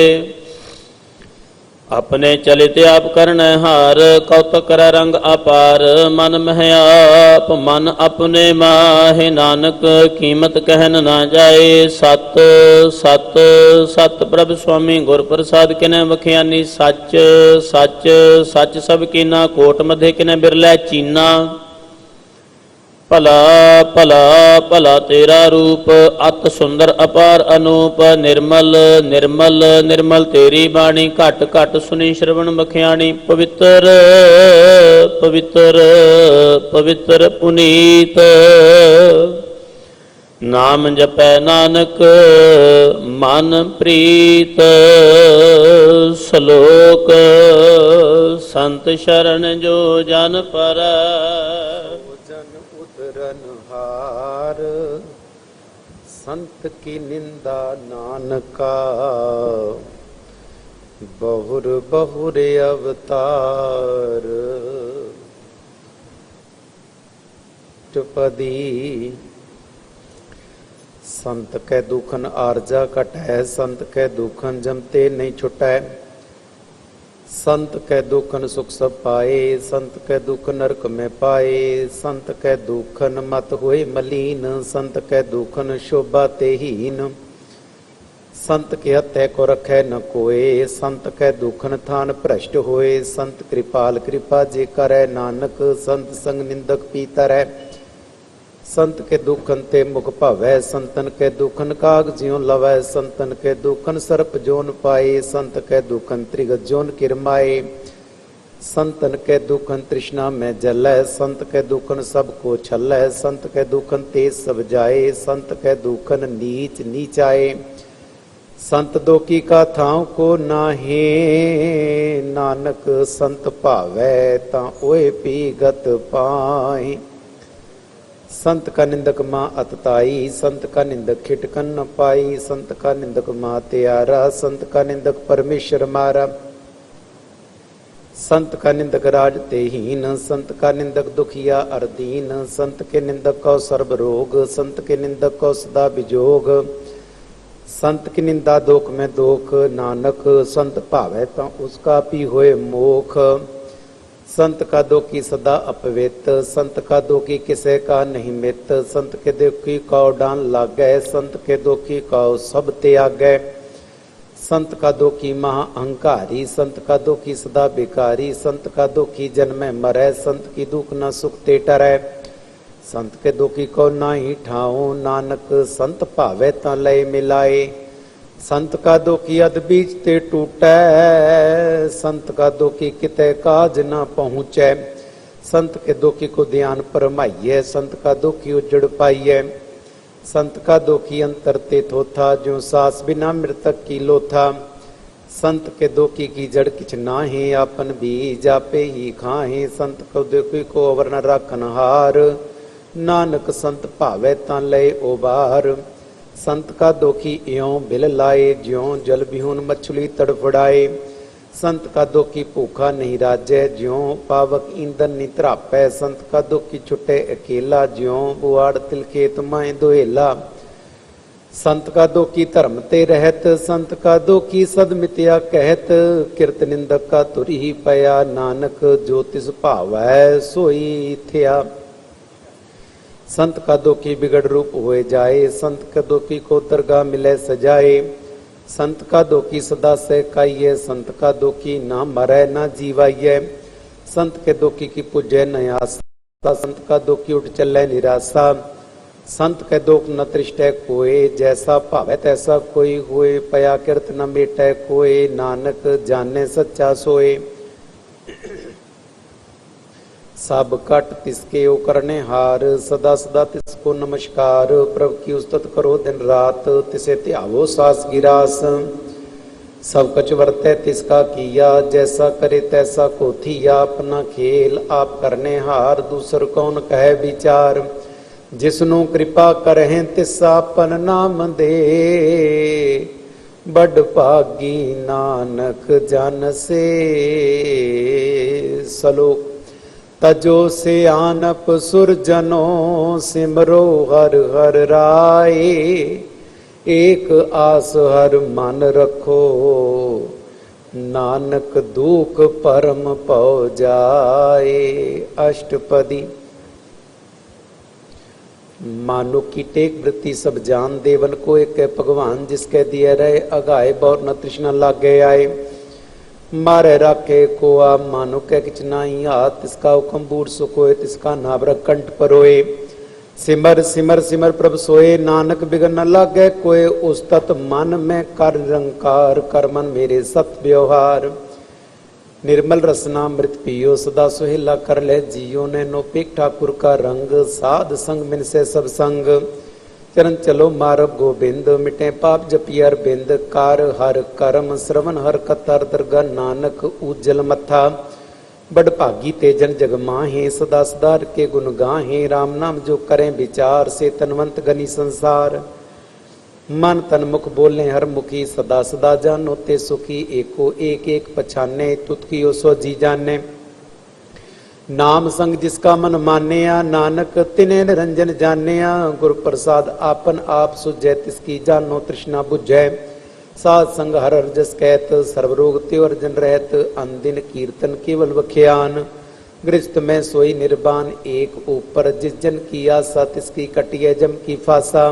अपने चलित आप करनै हार, कौतक करै रंग अपार। मन मह आप मन अपने माहे, नानक कीमत कहन ना जाए। सत सत सत प्रभ स्वामी गुर प्रसाद, किनै बखियानी सच सच सच सब कीना। कोट मधे किनै बिरलै चीना। भला भला भला तेरा रूप, अत सुंदर अपार अनूप। निर्मल निर्मल निर्मल तेरी बाणी, घट घट सुनी श्रवण बखियानी। पवित्र पवित्र पवित्र पुनीत, नाम जपै नानक मन प्रीत। श्लोक संत शरण जो जन पर, हार संत की निंदा नानका। बहुर बहुर अवतार टपदी। संत कै दुखन आरजा कटै, संत कै दुखन जमते नहीं छुटै। संत कै दुखन सुख सब पाए, संत कै दुख नरक में पाए। संत कै दुखन मत होए मलीन, संत कै दुखन शोभा ते हीन। संत के हत्थे को रखै न कोय, संत कै दुखन थान भ्रष्ट होए। संत कृपाल कृपा जे करै, नानक संत संग निंदक पीतरै। संत के दुखन ते मुख भावै, संतन के दुखन काग ज्यों लवै। संतन के दुखन सर्प जोन पाए, संत के दुखन त्रिगत जोन किरमाए। संतन के दुखन तृष्णा में जलै, संत के दुखन सब को छलै। संत के दुखन तेज सब जाए, संत के दुखन नीच नीचाए। संत दोकी का थाव को नाहे, नानक संत भावै तां ओए पी गत पाए। संत का निंदक माँ अतताई, संत का निंदक खिटकन न पाई। संत का निंदक माँ त्यारा, संत का निंदक परमेश्वर मारा। संत का निंदक राज तेहीन, संत का निंदक दुखिया अरदीन। संत के निंदक को सर्व रोग, संत के निंदक को सदा विजोग। संत की निंदा दोख में दोख, नानक संत भावै तां उसका भी होए मोख। संत का दोखी सदा अपवित, संत का दोखी किसे का नहीं मित। संत के दोखी कौ डान लागै, संत के दोखी कौ सब त्यागै। संत का दोखी महा अहंकारी, संत का दोखी सदा बेकारी। संत का दोखी जन्मे मरै, संत की दुख न सुख ते टरै। संत के दोखी को नाही ठाओ, नानक संत भावै तां लय मिलाए। संत का दोखी अध बीच ते टूटै, संत का दोखी किते काज न पहुँचै। संत के दोखी को ध्यान परमाइए, संत का दोखी उजड़ पाइए। संत का दोखी अंतर ते थोथा, जो सास बिना मृतक की लोथा। संत के दोखी की जड़ किछ नाहे, आपन बीज आपे ही खाहे। संत को दोखी को अवर न राखन हार, नानक संत भावै तां लय ओबार। संत का दोखी इयों बिल लाए, ज्यों जल बिहुन मछली तड़फड़ाए। संत का दोखी भूखा नहीं राजै, ज्यों पावक ईंधन नहीं त्रापै। संत का दोखी छुटे अकेला, ज्यों बुआड़ तिल खेत माए दोहेला। संत का दोखी धर्म ते रहत, संत का दोखी सद मित्या कहत। किरत निंदक का तुर ही पया, नानक जो तिस भावै सोई थिया। संत का दोखी बिगड़ रूप होए जाए, संत का दोखी को दरगाह मिले सजाए। संत का दोखी सदा से काइये, संत का दोखी ना मरै ना जीवाइये। संत के दोखी की पूजे न आसा, संत का दोखी उठ चले निराशा। संत के दोख न तृष्टै कोय, जैसा भावै तैसा कोई होए। पया किरत न मेटै कोय, नानक जाने सच्चा सोए। सब कट तिसके ओ करने हार, सदा सदा तिसको नमस्कार। प्रभु की उस्तत करो दिन रात, तिसे ध्यावो सास गिरास। सब कछ वर्तै तिसका किया, जैसा करे तैसा को थिया। अपना खेल आप करने हार, दूसर कौन कहे विचार। जिसनु कृपा करहें तिसा पन नाम दे, बड़ भागी नानक जन से। सलोक तजो से आनप सुरजनो, सिमरो हर हर राय। एक आस हर मन रखो, नानक दुख परम पौ जाए। अष्टपदी। मानो की टेक वृत्ति सब जान, देवन को एक भगवान जिसके दिए रहे। अगाए बौर न तृष्णा लागे आए, मारे राखे को आ मानो के किच नाही हाथ। तिसका हुक्म बूढ़ सुकोए, तिसका नाबर कंठ परोए। सिमर सिमर सिमर प्रभ सोए, नानक बिगन न लागे कोय। उस तत मन में कर निरंकार, कर मन मेरे सत व्यवहार। निर्मल रसना मृत पियो, सदा सुहेला कर ले जियो ने। नो पेक ठाकुर का रंग, साध संग मिन से सब संग। चरण चलो मार्ग गोबिंद, मिटे पाप जपिया अरविंद। कार हर करम श्रवण हर कतर, दरगाह नानक उज्जल मथा। बड़ भागी ते जन जग माहे, सदा सदा के गुण गाहे। राम नाम जो करें विचार, से तनवंत गनी संसार। मन तन मुख बोले हर मुखी, सदा सदा जानो ते सुखी। एको एक एक पछाने, तुतकियो सो जी जाने। नाम संग जिसका मन मानिया, नानक तिने निरंजन जानिया। गुरु प्रसाद आपन आप सुझै, तिसकी जानो तृष्णा बुझै। साध संग हर जस कहत, सर्वरोग त्यो अर्जन रहत। अनदिन कीर्तन केवल बख्यान, गृहस्थ में सोई निर्बान। एक ऊपर जिस जन की आशा, तिसकी कटिय जम की फासा।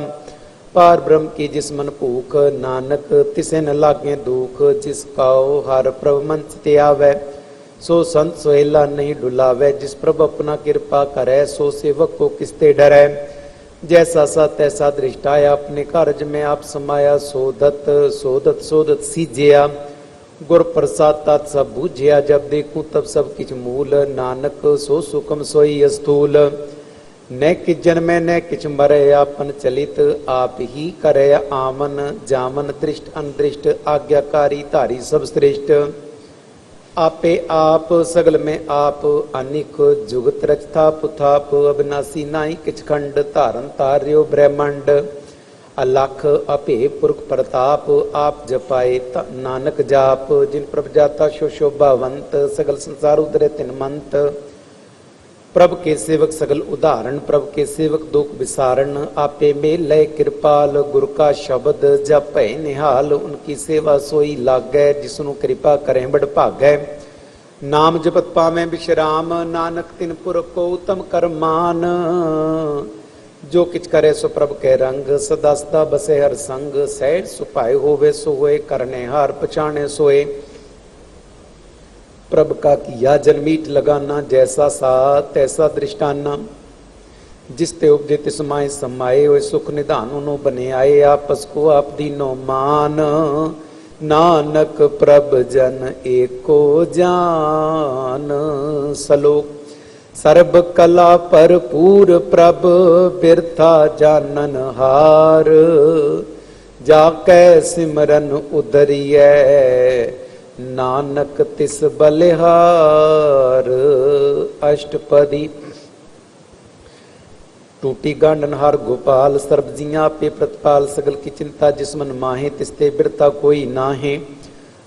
पार ब्रह्म की जिस मन भूख, नानक तिसे न लागे दुख। जिसकाओ हर प्रभ मंच ते आवे, सो संत सोहेला नहीं डुलावे। जिस प्रभु अपना कृपा करे, सो सेवक को किसते डरे। जैसा सा तैसा दृष्टाया, अपने कार्य में आप समाया। सोदत सोदत सोदत सीजिया, गुर प्रसाद तात सब बूझिया। जब देखूं तब सब किछ मूल, नानक सो सुखम सोई स्थूल। न किछ जन्मे न किछ मरे, आपन चलित आप ही करे। आमन जामन दृष्ट अनदृष्ट, आज्ञाकारी धारी सब श्रेष्ठ। आपे आप सगल में आप, अनिक जुगत रचता पुथाप। अविनाशी नाई किछ खंड, धारन तार्यो ब्रह्मंड। अलख अपे पुरख प्रताप, आप जपाए नानक जाप। जिन प्रभ जाता शो शोभावंत, सगल संसार उतरे तिन मंत। प्रभ के सेवक सगल उदाहरण, प्रभ के सेवक दुख विसारण। आपे में लय कृपाल, गुरु का शब्द जपै निहाल। उनकी सेवा सोई लागै, जिसनु कृपा करें बड़ भागै। नाम जपत पावें विश्राम, नानक तिन पुर को उत्तम करमान। जो किछ करे सो प्रभ के रंग, सदा सदा बसे हर संग। सहज सुपाए होवे सो होए, करने हार पछाणे सोए। प्रभ का किया जन्मीठ लगाना, जैसा सा तैसा दृष्टाना। जिसते उपजे तिस माय समाये, होए सुख निधान उनो बने आए। आपस को आप दीनो मान, नानक प्रभ जन एको जान। सलोक सर्ब कला भरपूर, प्रभ बिरथा जानन हार। जाकै सिमरन उदरियै, नानक तिस बलिहार। अष्टपदी। टूटी गांडन हार गोपाल, सर्ब जिया पे प्रतिपाल। सगल की चिंता जिस मन माहे, तिसते बिरता कोई नाहे।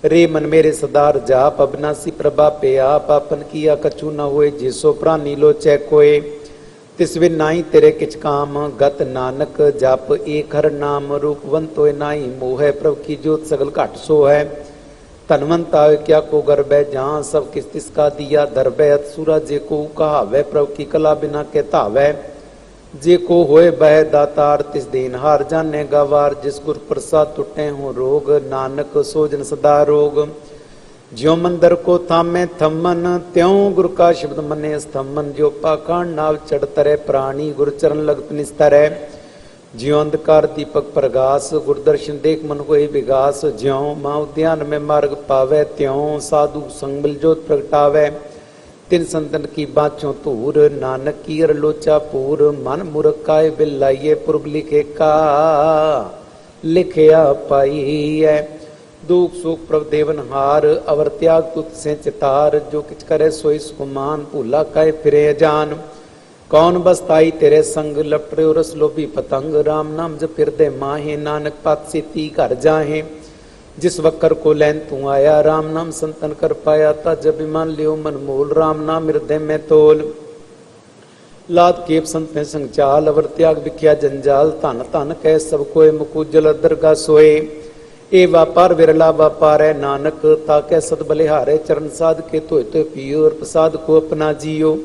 रे मन मेरे सदार जाप, अविनाशी प्रभा पे आप। आपन किया कछु न होए, जिसो प्राणी लोचै कोय। तिस बिन नाई तेरे किछ काम, गत नानक जाप एक हर नाम। रूपवंत होए नाई मोह, प्रभु की जोत सगल घट सो है। तनवंत आवे क्या को गर्भ है, जहाँ सब किस तिसका दिया दर्भ है। अतसुरा जे को कहावे, प्रभु की कला बिना के तावे। जे को होए बह दातार, तिस देन हार जाने गवार। जिस गुर प्रसाद टूटे हो रोग, नानक सोजन सदा रोग। ज्यो मंदिर को थामे थमन, त्यों गुरु का शब्द मने स्तमन। जो पाखंड नाव चढ़ तरे, प्राणी गुरु चरण लग निस्तरै। ज्यों अंधकार दीपक प्रगास, गुरदर्शन देख मन को विगास। ज्यों माँ उद्यान में मार्ग पावे, त्यों साधु संग मिल जोत प्रगटावे। तिन संतन की बाचों तूर, नानक की अरलोचा पूर। मन मूर्ख काय बिलाइये, पुरब लिखे का लिखया पाइये। दुख सुख प्रभ देवन हार, अवर त्याग तुत से चितार। जो किछ करे सोई सुकुमान, भूला काय फिरे जान। कौन बसताई तेरे संग लपटे रस लोभी पतंग। राम नाम जप फिरदे माहे नानक पात सेती घर जाहे। जिस वक्कर को लैन तू आया राम नाम संतन कर पाया। ता जब मान लियो मन मोल राम नाम हृदय में तोल। लाद केप संत में संग चाल अवर त्याग विख्या जंजाल। धन धन कह सब कोय मुकुजल दरगा सोए। ए व्यापार विरला व्यापार है नानक ताके सद बलिहारे। चरण साध के धोए तो पियो और प्रसाद को अपना जियो।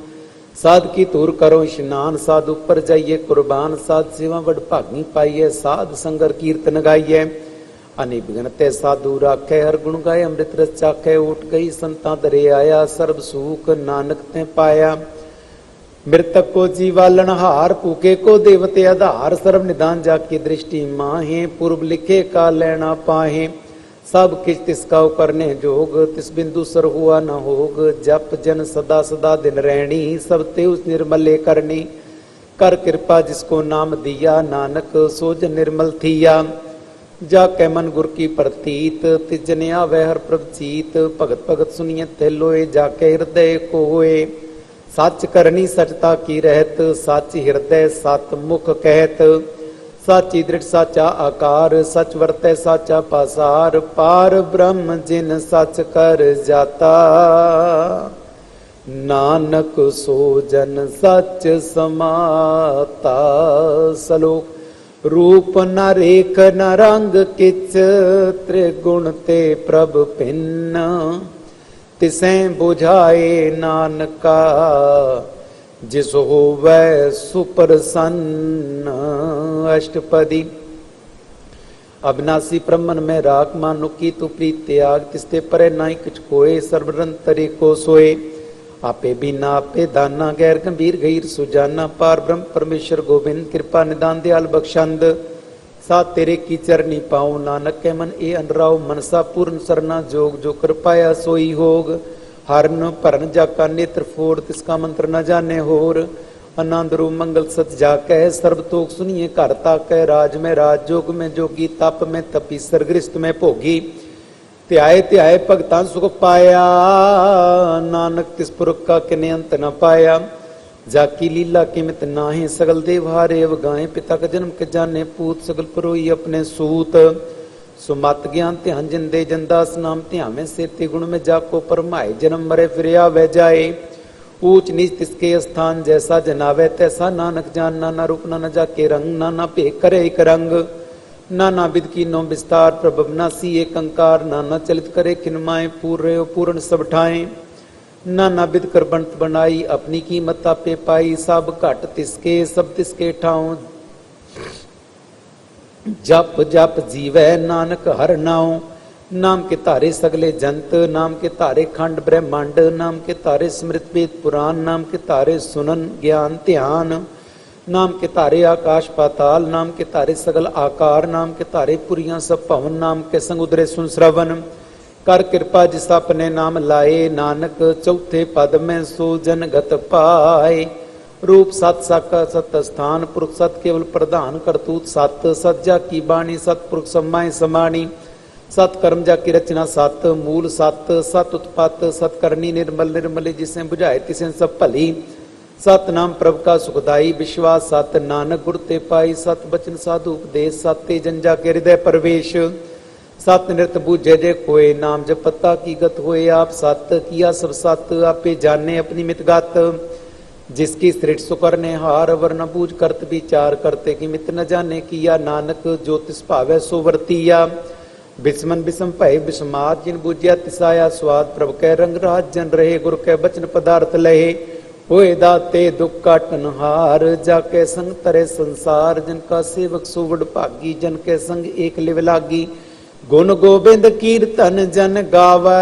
साध की तूर करो स्नान साध ऊपर जाइए कुर्बान। साध सेवा वड भागी पाइए साध संगर कीर्तन गाइए। अनि बिगनते साधु राखे हर गुण गाय अमृत रस चाखे। उठ गई संता दरे आया सर्ब सुख नानक ते पाया। मृतक को जीवालन हार भूखे को देवते आधार। सर्व निदान जाकी दृष्टि माहे पूर्व लिखे का लेना पाहे। सब किस तिसका करने जोग तिस बिंदु सर हुआ न होग। जप जन सदा सदा दिन रहनी सब ते उस निर्मले करनी। कर कृपा जिसको नाम दिया नानक सो जन निर्मल थिया। जाके मन गुर की प्रतीत तिजनिया वह हर प्रभचीत। भगत भगत सुनिए ते लोए जाके हृदय को होए। सच करनी सचता की रहत सच हृदय सत मुख कहत। साची दृढ़ साचा आकार सच वर्तै साचा पासार। पार ब्रह्म जिन सच कर जाता नानक सो जन सच समाता। सलोक रूप न रेख न रंग किच त्रिगुण ते प्रभ भिन्न। तिसें बुझाए नानका जिस होवै सुप्रसन्न। अष्टपदी अविनाशी ब्रह्मन में राख मानु की तू प्रीत त्याग। तिसते परे नाई कुछ कोय सर्वरंतरे को सोए। आपे बिना आपे दाना गैर गंभीर गहीर सुजाना। पार ब्रह्म परमेश्वर गोविंद कृपा निदान दयाल बख्शंद। साथ तेरे की चरनी पाऊं नानक के मन ए अनराव। मनसा पूर्ण सरना जोग जो कर पाया सोई होग। हरन भरन जाका नेत्र फोड़ तिसका मंत्र न जाने होर। आनंद रूप मंगल सत जाकै सर्व तोक सुनिए घर ताकै। राज में राज जोग में जोगी तप में तपी सरगृष्ट में भोगी। त्याय त्याय भगतां सुख पाया नानक तिस पुरख का किने अंत न पाया। जाकी लीला किमित नाहे सगल देव हारे अवगाए। पिता का जन्म के जाने पूत सगल परोई अपने सूत। सुमत ज्ञान ध्यान जिंदे जनदास नाम ध्यावे से। गुण में जाको परमाए जन्म मरे फिर आवे जाए। ऊंच नीच तिसके स्थान जैसा जनावे तैसा। नानक जान नाना रूप नाना जाके रंग। नाना भेख करे एक रंग। नाना विद की नो विस्तार प्रभु नासी एक अंकार। नाना चलित करे खिनमाए पूर्ण पूर्ण सब ठाए। नाना विद कर बनत बनाई अपनी कीमत आपे पाई। सब घट तिसके सब तिसके ठाऊं। जप जप जीवै नानक हर नाउ। नाम के तारे सगले जंत नाम के तारे खंड ब्रह्मांड। नाम के तारे स्मृत वेद पुराण। नाम के तारे सुनन ज्ञान ध्यान। नाम के तारे आकाश पाताल। नाम के तारे सगल आकार। नाम के तारे पुरियां सब भवन। नाम के संग उदरे सुन श्रवण। कर कृपा जिस अपने नाम लाए नानक चौथे पद में सो जन गत पाए। रूप सत साका सत स्थान पुरुष सत केवल प्रधान। करतूत सत सत जा की बाणी सत पुरुष समाए समाणी। सत कर्म जा की रचना सत मूल सत सत उत्पत्त सत करनी निर्मल निर्मली। जिसे बुझाए तिसे सब भली। सत नाम प्रभु का सुखदाई विश्वास सत। नानक गुर ते पाई सत बचन साधु उपदेश। सत ते जन जा के हृदय प्रवेश। सत नृत बूझे जे कोय नाम जब पत्ता की गत होए। आप सत किया सब सत आपे जाने अपनी मित गत। जिसकी सृष्टि सुकरने हार वर्ण बूझ करत विचार करते कि मित न जाने किया। नानक ज्योतिष भावै सो वर्तिया। बिस्मन बिसम भय बिस्माद जिन बूझिया तिसाया स्वाद। प्रभु कै रंग राज जन रहे गुरु कै बचन पदार्थ लहे। होए दाते दुख काटन हार जाके संग तरे संसार। जिनका सेवक सुवड भागी जन के संग एक लिव लागी। गुण गोबिंद कीर्तन जन गावै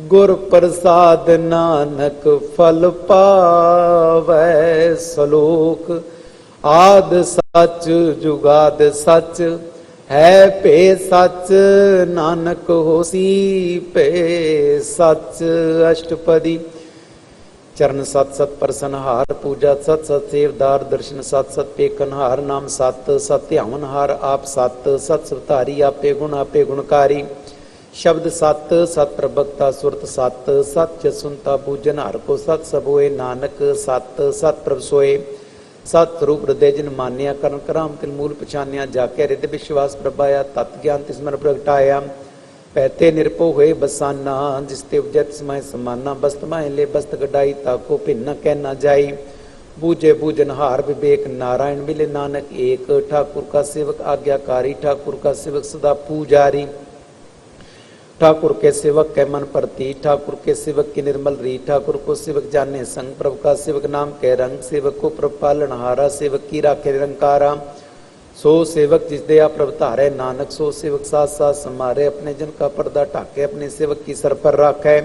गुर प्रसाद नानक फल पावै। सलोक आद सच जुगाद सच है पे सच। नानक होसी पे सच। अष्टपदी चरण सत सत परसन हार पूजा सत सत सेवदार दर्शन सत सत पेकन हार। नाम सत सत ध्यावन हार आप सत सत सवतारी आपे गुण आपे गुणकारी। शब्द सत सत प्रभक्ता सुरत सत सच सुनता पूजन हर को सत सब होए नानक सत सत प्रभ सोए सत रूप हृदय जिन मान्या करण कराम तिल मूल पछान्या जाके हृदय विश्वास प्रभाया तत् ज्ञान तिस्मन प्रगटाया पहते निरपो हुए बसाना जिसते उपजत समय समाना बस्त माए ले बस्त गडाई ताको भिन्न कह न जाई बूझे बूझन हार विवेक नारायण मिले नानक एक ठाकुर का सेवक आज्ञाकारी ठाकुर का सेवक सदा पूजारी ठाकुर के सेवक के मन प्रति ठाकुर के सेवक की निर्मल री ठाकुर को सेवक जाने संग प्रभु का सेवक नाम के रंग सेवक को प्रभु पालनहारा सेवक की राखे निरंकारा सो सेवक जिस दया प्रभु तारे नानक सो सेवक साथ साथ समारे अपने जन का पर्दा ढाके अपने सेवक की सर पर राखे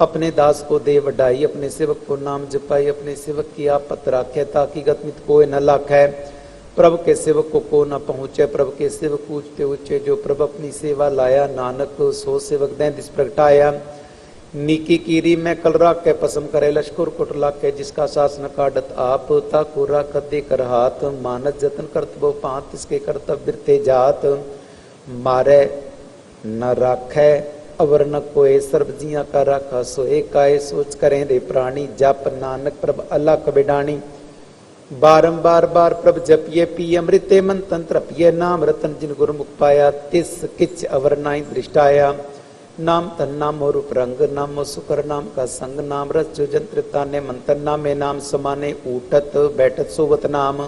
अपने दास को दे वडाई अपने सेवक को नाम जपाई अपने सेवक की आपत राखे ताकि गतमित कोई न लाखे प्रभु के सेवक को न पहुँचे प्रभु के सेवक ऊंचते ऊंचे जो प्रभु अपनी सेवा लाया नानक सो सेवक दें दिस प्रगटाया नीकी कीरी में कल राख के पसम करे लश्कुर कुट लाके जिसका शासन काटत आप ताकू राखत दे कर हाथ मानत जतन करतबो पांत इसके कर्तव्य ते जात मारे न राखे अवर न कोई सर्व जिया का राखा सो एकाए सोच करें दे प्राणी जप नानक प्रभ अल्लाह कबिडानी बारंबार बार प्रभ जपिए पी अमृते मन तंत्र पिए नाम रतन जिन गुरुमुख पाया तिस किच अवर नाई दृष्टाया नाम तन नाम और रूप रंग नाम सुकर नाम का संग नाम रस जो जंत्र ने मंत्र नामे नाम समाने उठत बैठत सोवत नाम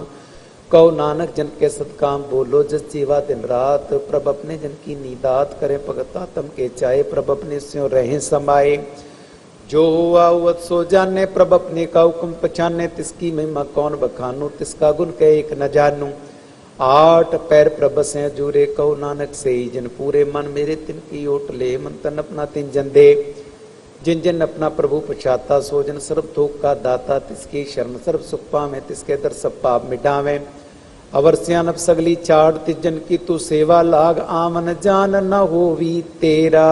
कहो नानक जन के सदकाम बोलो जस जीवा दिन रात प्रभ अपने जन की नीदात करे भगता तम के चाहे प्रभ अपने स्यों रहे समाये जो हुआ वत सो जाने प्रभ अपने का हुक्म पछाने तिसकी महिमा कौन बखानू तिसका गुण कह एक न जानू आठ पैर प्रभ से जूरे कहो नानक से ही जिन पूरे मन मेरे तिन की ओट ले मन तन अपना तिन जन दे जिन जिन अपना प्रभु पछाता सो जन सर्व थोक का दाता तिसकी शरण सर्व सुख पावे तिसके दर सब पाप मिटावे अवर सियानप सगली चाड़ तिस जन की तू सेवा लाग आमन जान न होवी तेरा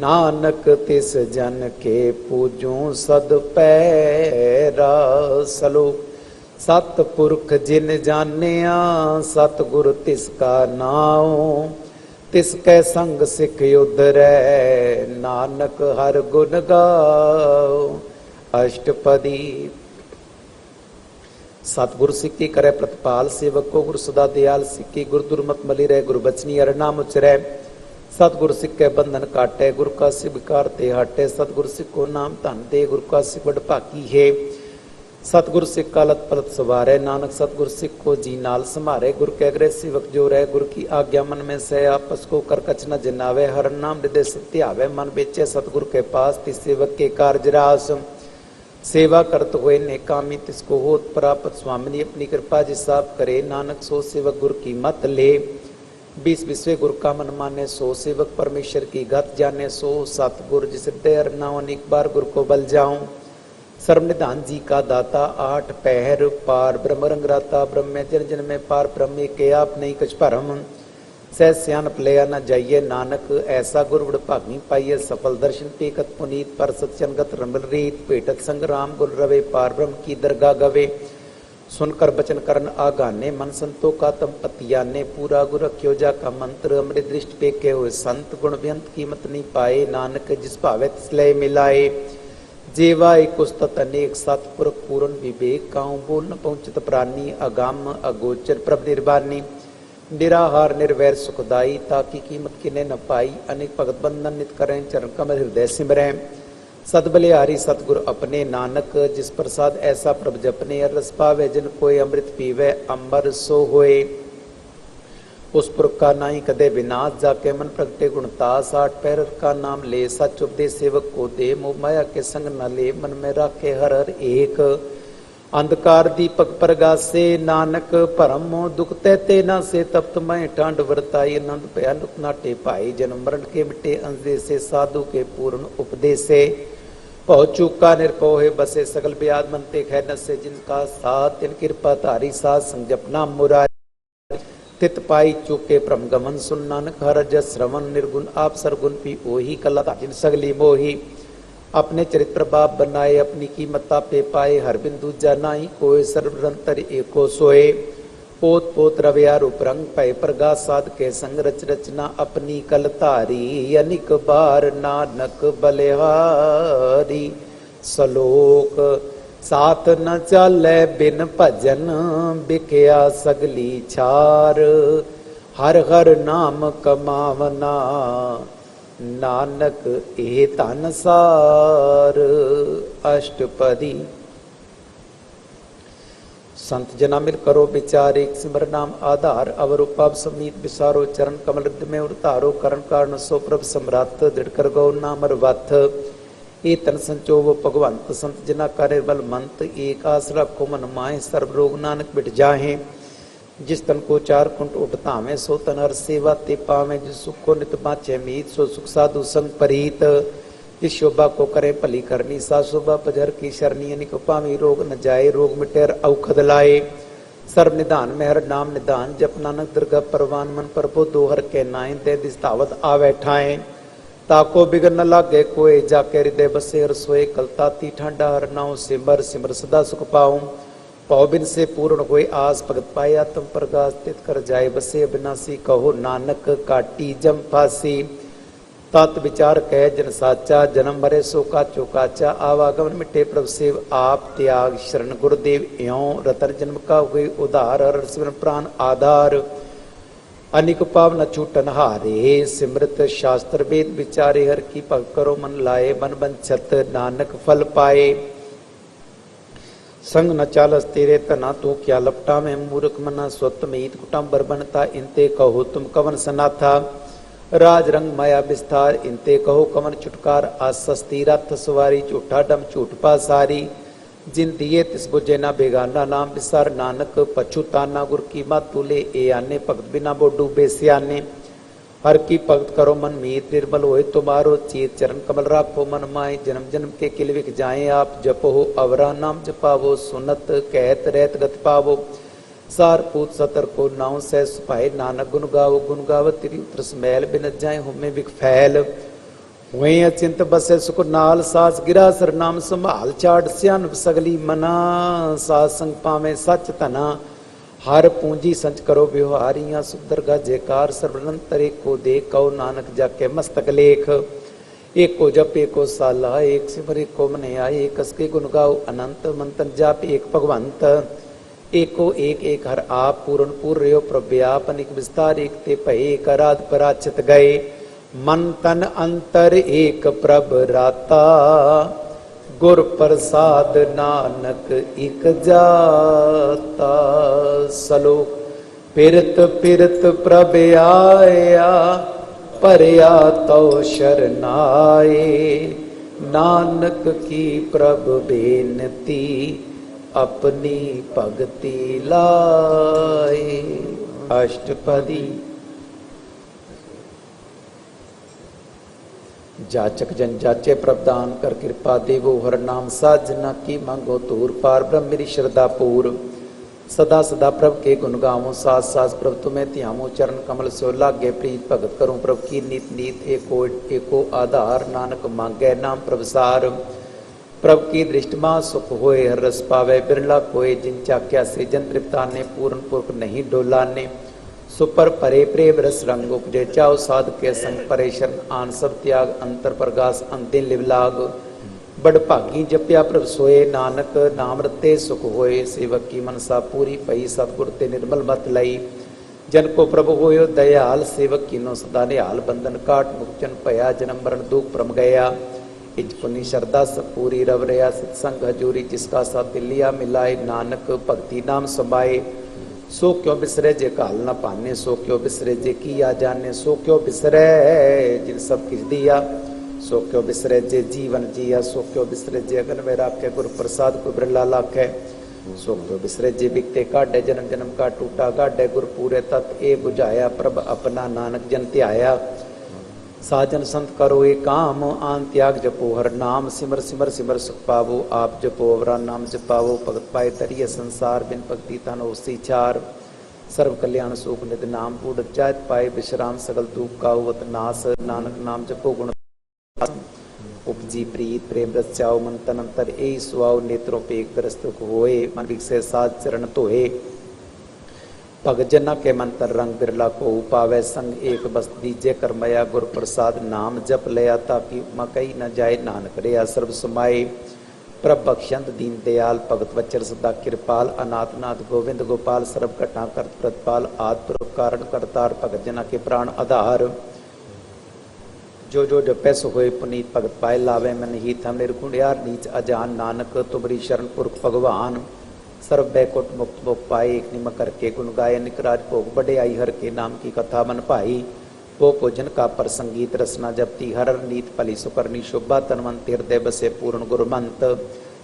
नानक तिस जन के पूजू सद पैरा सलो सतपुरख जिन जानिया सतगुरु तिसका नाम तिसके संग सिख उधरै नानक हर गुण गाओ अष्टपदी सतगुरु सिक्की करे प्रतिपाल सेवक को गुरु सदा दयाल सिक्की गुरु दुर्मत मली रहे गुरु बचनी अर नाम उचरै सतगुरु सिख के बंधन काटे गुरु का सिख विकार ते हटे सतगुरु सिख को नाम धन दे गुरु का सिख बड़ भागी है सतगुरु सिख का लत पलत सवारे नानक सतगुरु सिख को जी नाल समारे गुरु के अग्रे सेवक जो रहे गुरु की आज्ञा मन में से आपस को कर कच न जनावे हर नाम हृदय सत्य आवे मन बेचे सतगुरु के पास तिस सेवक के कार्य रास सेवा करत हुए नेकामी तिसको होत प्राप्त स्वामिनी अपनी कृपा जिसाब करे नानक सो सेवक गुरु की मत ले 20 विश्व गुरु का मन माने सो सेवक परमेश्वर की गत जाने सो सतगुरु जिस हृदय नाव अनेक बार गुरु को बल जाऊं सर्वनिधान जी का दाता 8 पहर पार ब्रह्म रंगराता ब्रह्म जन जन में पार ब्रह्म के आप नहीं कुछ भरम सह सियान पलया न जाइए नानक ऐसा गुरु बड़ भागी पाइए सफल दर्शन पेकत पुनीत पर सत्संगत रमल रीत पेटत संग्राम गुरु रवे पार ब्रह्म की दरगाह गवे सुनकर बचन करन आगाने मन संतो का तम पतियाने पूरा गुरु रख्यो जा का मंत्र अमृत दृष्टि पेके हुए संत गुण व्यंत कीमत नहीं पाए नानक जिस भावे तिसलय मिलाए जेवा एक उस्तत अनेक सतपुरख पूर्ण विवेक काऊ बोल न पहुंचत प्राणी अगाम अगोचर प्रभ निर्बानी निराहार निर्वैर सुखदाई ताकि कीमत किने न पाई अनेक भगत बंधन नित करें चरण कमल हृदय सिमरें सदबलिहारी सतगुरु अपने नानक जिस प्रसाद ऐसा प्रभ जपने रस पावे जिन कोई अमृत पीवे अंबर सो होए उस पुरख का नाई कदे विनाश जाके मन प्रगटे गुणतास 8 पैर का नाम ले सच उपदेश सेवक को दे मोह माया के संग न ले मन में राखे हर हर एक अंधकार दीपक प्रगासे नानक परम मोह दुख ते ना से तप्त मैं टांड वर्ताई आनंद भयानुक नाटे पाई जन्म मरण के मिटे अंधे से साधु के पूर्ण उपदेशे पौ चूका निर्पोहे बसे सकल ब्याद मनते खैन से जिनका साथ तिन कृपा धारी साथ संग जपना मुरारी तित पाई चूके प्रम गमन सुन नानक हर जस श्रवण निर्गुण आप सरगुण पी ओही कला जिन सगली मोही अपने चरित्र बाप बनाए अपनी कीमता पे पाए हर बिंदु जनाई कोई सर्वरंतर एको सोए पोत पोत रविया रूप रंग पै प्रगा साध के संग रच रचना अपनी कल धारी अनिक बार नानक बलिहारी। सलोक साथ न चाले बिन भजन बिकया सगली छार हर हर नाम कमावना नानक ए धन सार। अष्टपदी। संत जना मिल करो विचार एक सिमर नाम आधार अवर उपाप समीत विसारो चरण कमल में उतारो करण कारण सो प्रभ सम्राट दृढ़ कर गौ नामर वथ। ए तन संचोव भगवंत संत जना करे बल मंत एक आस रखो मन माहे सर्व रोग नानक मिट जाहे। जिस तन को चार कुंट उठतावे सो तन हर सेवा ते पावे। जिस सुख को नित बाचे मीत सो सुख साधु संग परीत। जिस शोभा को करे भली करनी सा शोभा पजर की शरणी अनिक पावी रोग न जाए रोग मिटेर औखद लाए। सर्व निधान में हर नाम निधान जप नानक दुर्गा परवान मन प्रभु दोहर के नाय दे दिस्तावत आवे ठाए। ताको बिगन न लागे कोई जाके हृदय बसे रसोए कलता ती ठांडा हर नाउ सिमर सिमर सदा सुख पाऊं। पौ बिन से पूर्ण होए आस भगत पाया तुम प्रकाश तित कर जाए बसे अविनाशी कहो नानक काटी जम फांसी। तत् विचार कह जन साचा जन्म मरे सो का चौकाचा आवागमन मिटे प्रभ सेव आप त्याग शरण गुरुदेव यों रतन जन्म का हुए उधार हर सिमरन प्राण आधार। अनिक पाव न छूटन हारे सिमृत शास्त्र वेद विचारे हर की भक्त करो मन लाए मन बंछत नानक फल पाए। संग न चालस तेरे तना तू क्या लपटा में मूर्ख मना स्वत मीत कुटुंबर बनता इनते कहो तुम कवन सनाथा। राज रंग माया विस्तार इनते कहो कवन छुटकार आसस्ती रथ सवारी झूठा डम झूठ पासारी। जिन दिए तिस बुझे ना बेगाना नाम विसार नानक पछुताना गुर की बात तुले ए आने भगत बिना बो डूबे सियाने। हर की भगत करो मन मीत निर्मल होए तुम्हारो चीत चरण कमल राखो मन माए। जन्म जन्म के किलविक जाए आप जपो अवरा नाम जपावो सुनत कहत रहत गत पावो। सार पूत सतर को नाव सह सुपाए नानक गुन गाव तिरी उतर समैल बिन जाए होमे विक फैल। हुए अचिंत बसे सुख नाल सास गिरा सर नाम संभाल चाड़ सियान सगली मना। सास संग पावे सच तना हर पूंजी संच करो व्यवहारियां सुदरगा जयकार सर्वनंतर को दे कहो नानक जाके मस्तक लेख। एक को जप एक को साला एक सिमर एक को मने आए एक कसके गुन गाओ अनंत मंतन जाप एक भगवंत। एक को एक हर आप पूर्ण पूर्यो प्रव्याप अनिक विस्तार एक ते भय एक आराध पराचित गए। मन तन अंतर एक प्रभ राता गुर प्रसाद नानक एक जाता। सलोक पिरत पिरत प्रभ आया परया तो शरनाए। नानक की प्रभ बेनती अपनी भगति लाए। अष्टपदी। जाचक जन जाचे प्रदान कर कृपा देवो हर नाम साजना की मांगो तूर पार ब्रह्म मेरी श्रद्धा पूर। सदा सदा प्रभ के गुण गावो सास सास प्रभ तुम्हें ध्यामो चरण कमल सो लागे प्रीत भगत करूं प्रभ की नीत नीत एको आधार। नानक मांगे नाम प्रभसार प्रभ की दृष्टि मां सुख होए हर रस पावे। बिरला कोय जिन चाक्या से जन तृप्ता ने पूर्ण पुरख नहीं डोला ने। सुपर परे प्रेम रस रंग उपजे चाओ साध के संग परे शरण आन सब त्याग अंतर प्रगास अंतिम लिवलाग। बड़ भागी जप्या प्रभ सोए नानक नाम रते सुख होए। सेवक की मनसा पूरी पई सतगुर ते निर्मल मत लई। जन को प्रभु होयो दयाल सेवक की नो सदा निहाल। बंधन काट मुक्चन पया जन्म मरण दुख प्रम गया। इज पुनि श्रद्धा सब पूरी रव रया सत्संग हजूरी। जिसका साथ दिलिया मिलाए नानक भक्ति नाम समाए। सो क्यों बिसरे जे काल न पाने सो क्यों बिसरे जे किया जाने। सो क्यों बिसरे जिन सब किस दिया सो क्यों बिसरे जे जीवन जिया। सो क्यों बिसरे जे अगन में राखे गुरु प्रसाद को बिरला लाखे। सो क्यों बिसरे जे बिकते काटे जन्म जन्म का टूटा गाढ़े गुरु पूरे तत् ए बुझाया। प्रभ अपना नानक जन त्याया। साजन संत करो एक काम आन त्याग जपो हर नाम। सिमर सिमर सिमर सुख पावो आप जपो अवरा नाम जपावो। भगत पाए तरिय संसार बिन भक्ति तन होसी चार। सर्व कल्याण सुख निध नाम बूढ़ जात पाए विश्राम सगल दुख कावत नास। नानक नाम जपो गुण उपजी प्रीत प्रेम रस चाओ। मन तन अंतर ए सुआओ नेत्रों पे एक दरस्त होए। मन विकसे साध चरण धोए। भगत जना के मंत्र रंग बिरला को पावे संग एक बस दीजे करमया गुर प्रसाद नाम जप लिया ताकि मकई न जाए नानक रिया सर्व समाये प्रभ बख्शंत दीन दयाल भगत वचर सदा कृपाल अनाथनाथ गोविंद गोपाल सर्व घटा कर प्रतिपाल आद कारण करतार भगत जना के प्राण आधार जो जो जपै सो होए पुनीत भगत पाए लावे मन ही थम निर्गुण यार नीच अजान नानक तुमरी शरण पुरख भगवान सर्व बैकुट मुक्त मुख पाए एक निम करके गुण गाय निकराज भोग बड़े आई हर के नाम की कथा मन पाई वो भोजन का पर संगीत रसना जपती हर नीत पली सुकरनी शोभा तनमन हृदय बसे पूर्ण गुरमंत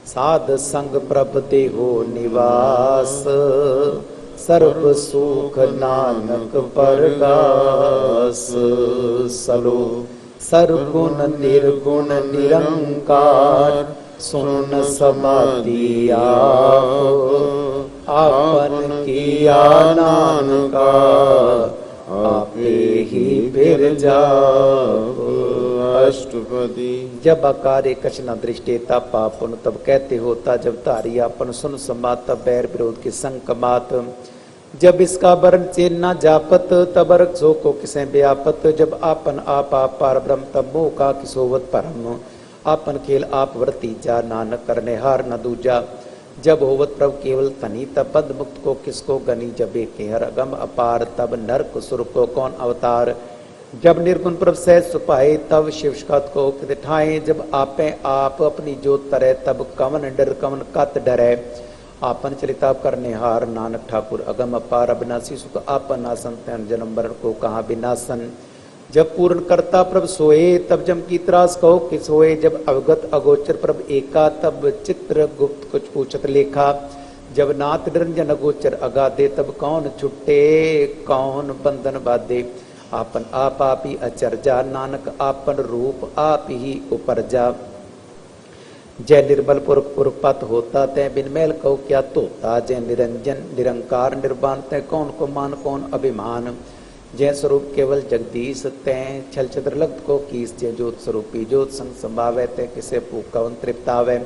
साध संग प्रभ देहो निवास सर्व सुख नानक परगास सलो सर्वगुण निर्गुण निरंकार सुन समाधि आपन किया नानका आपे ही फिर जाओ। अष्टपदी जब आकारे कछ न दृष्टेता पापुन तब कहते होता जब तारी आपन सुन समात तब बैर विरोध की संकमात जब इसका वर्ण चेन न जापत तब रक्षो को किसे व्यापत जब आपन आप पार ब्रह्म तब मोह का किसोवत परम आपन खेल आप वर्ती जा नानक करने हार न दूजा जब होवत प्रभु केवल तनी तब बंद मुक्त को किसको गनी जब एक हर अगम अपार तब नरक सुर को कौन अवतार जब निर्गुण प्रभ सहज सुपाए तब शिवशकत को ठाए जब आपे आप अपनी जोत तरे तब कवन डर कवन कत डरे आपन चलिता करने हार नानक ठाकुर अगम अपार अविनाशी सुख आपन आसन तैन जन्म मरण को कहाँ विनाशन जब पूर्ण करता प्रभ सोए तब जम की त्रास कहो कि सोए जब अवगत अगोचर प्रभ एका तब चित्र गुप्त कुछ पूछत लेखा जब नाथ निरंजन अगोचर अगाधे तब कौन छुट्टे कौन बंधन बाधे आपन आप ही अचरजा नानक आपन रूप आप ही उपरजा जय निर्मल पुरख पुरपत होता तय बिनमेल कहो क्या तोता जय निरंजन निरंकार निर्वाण तय कौन को मान कौन अभिमान जय स्वरूप केवल जगदीश तय छल छत्र लग्त को कीस जय ज्योत स्वरूपी ज्योत संग संभावे तय किसे भूख कवन तृप्तावे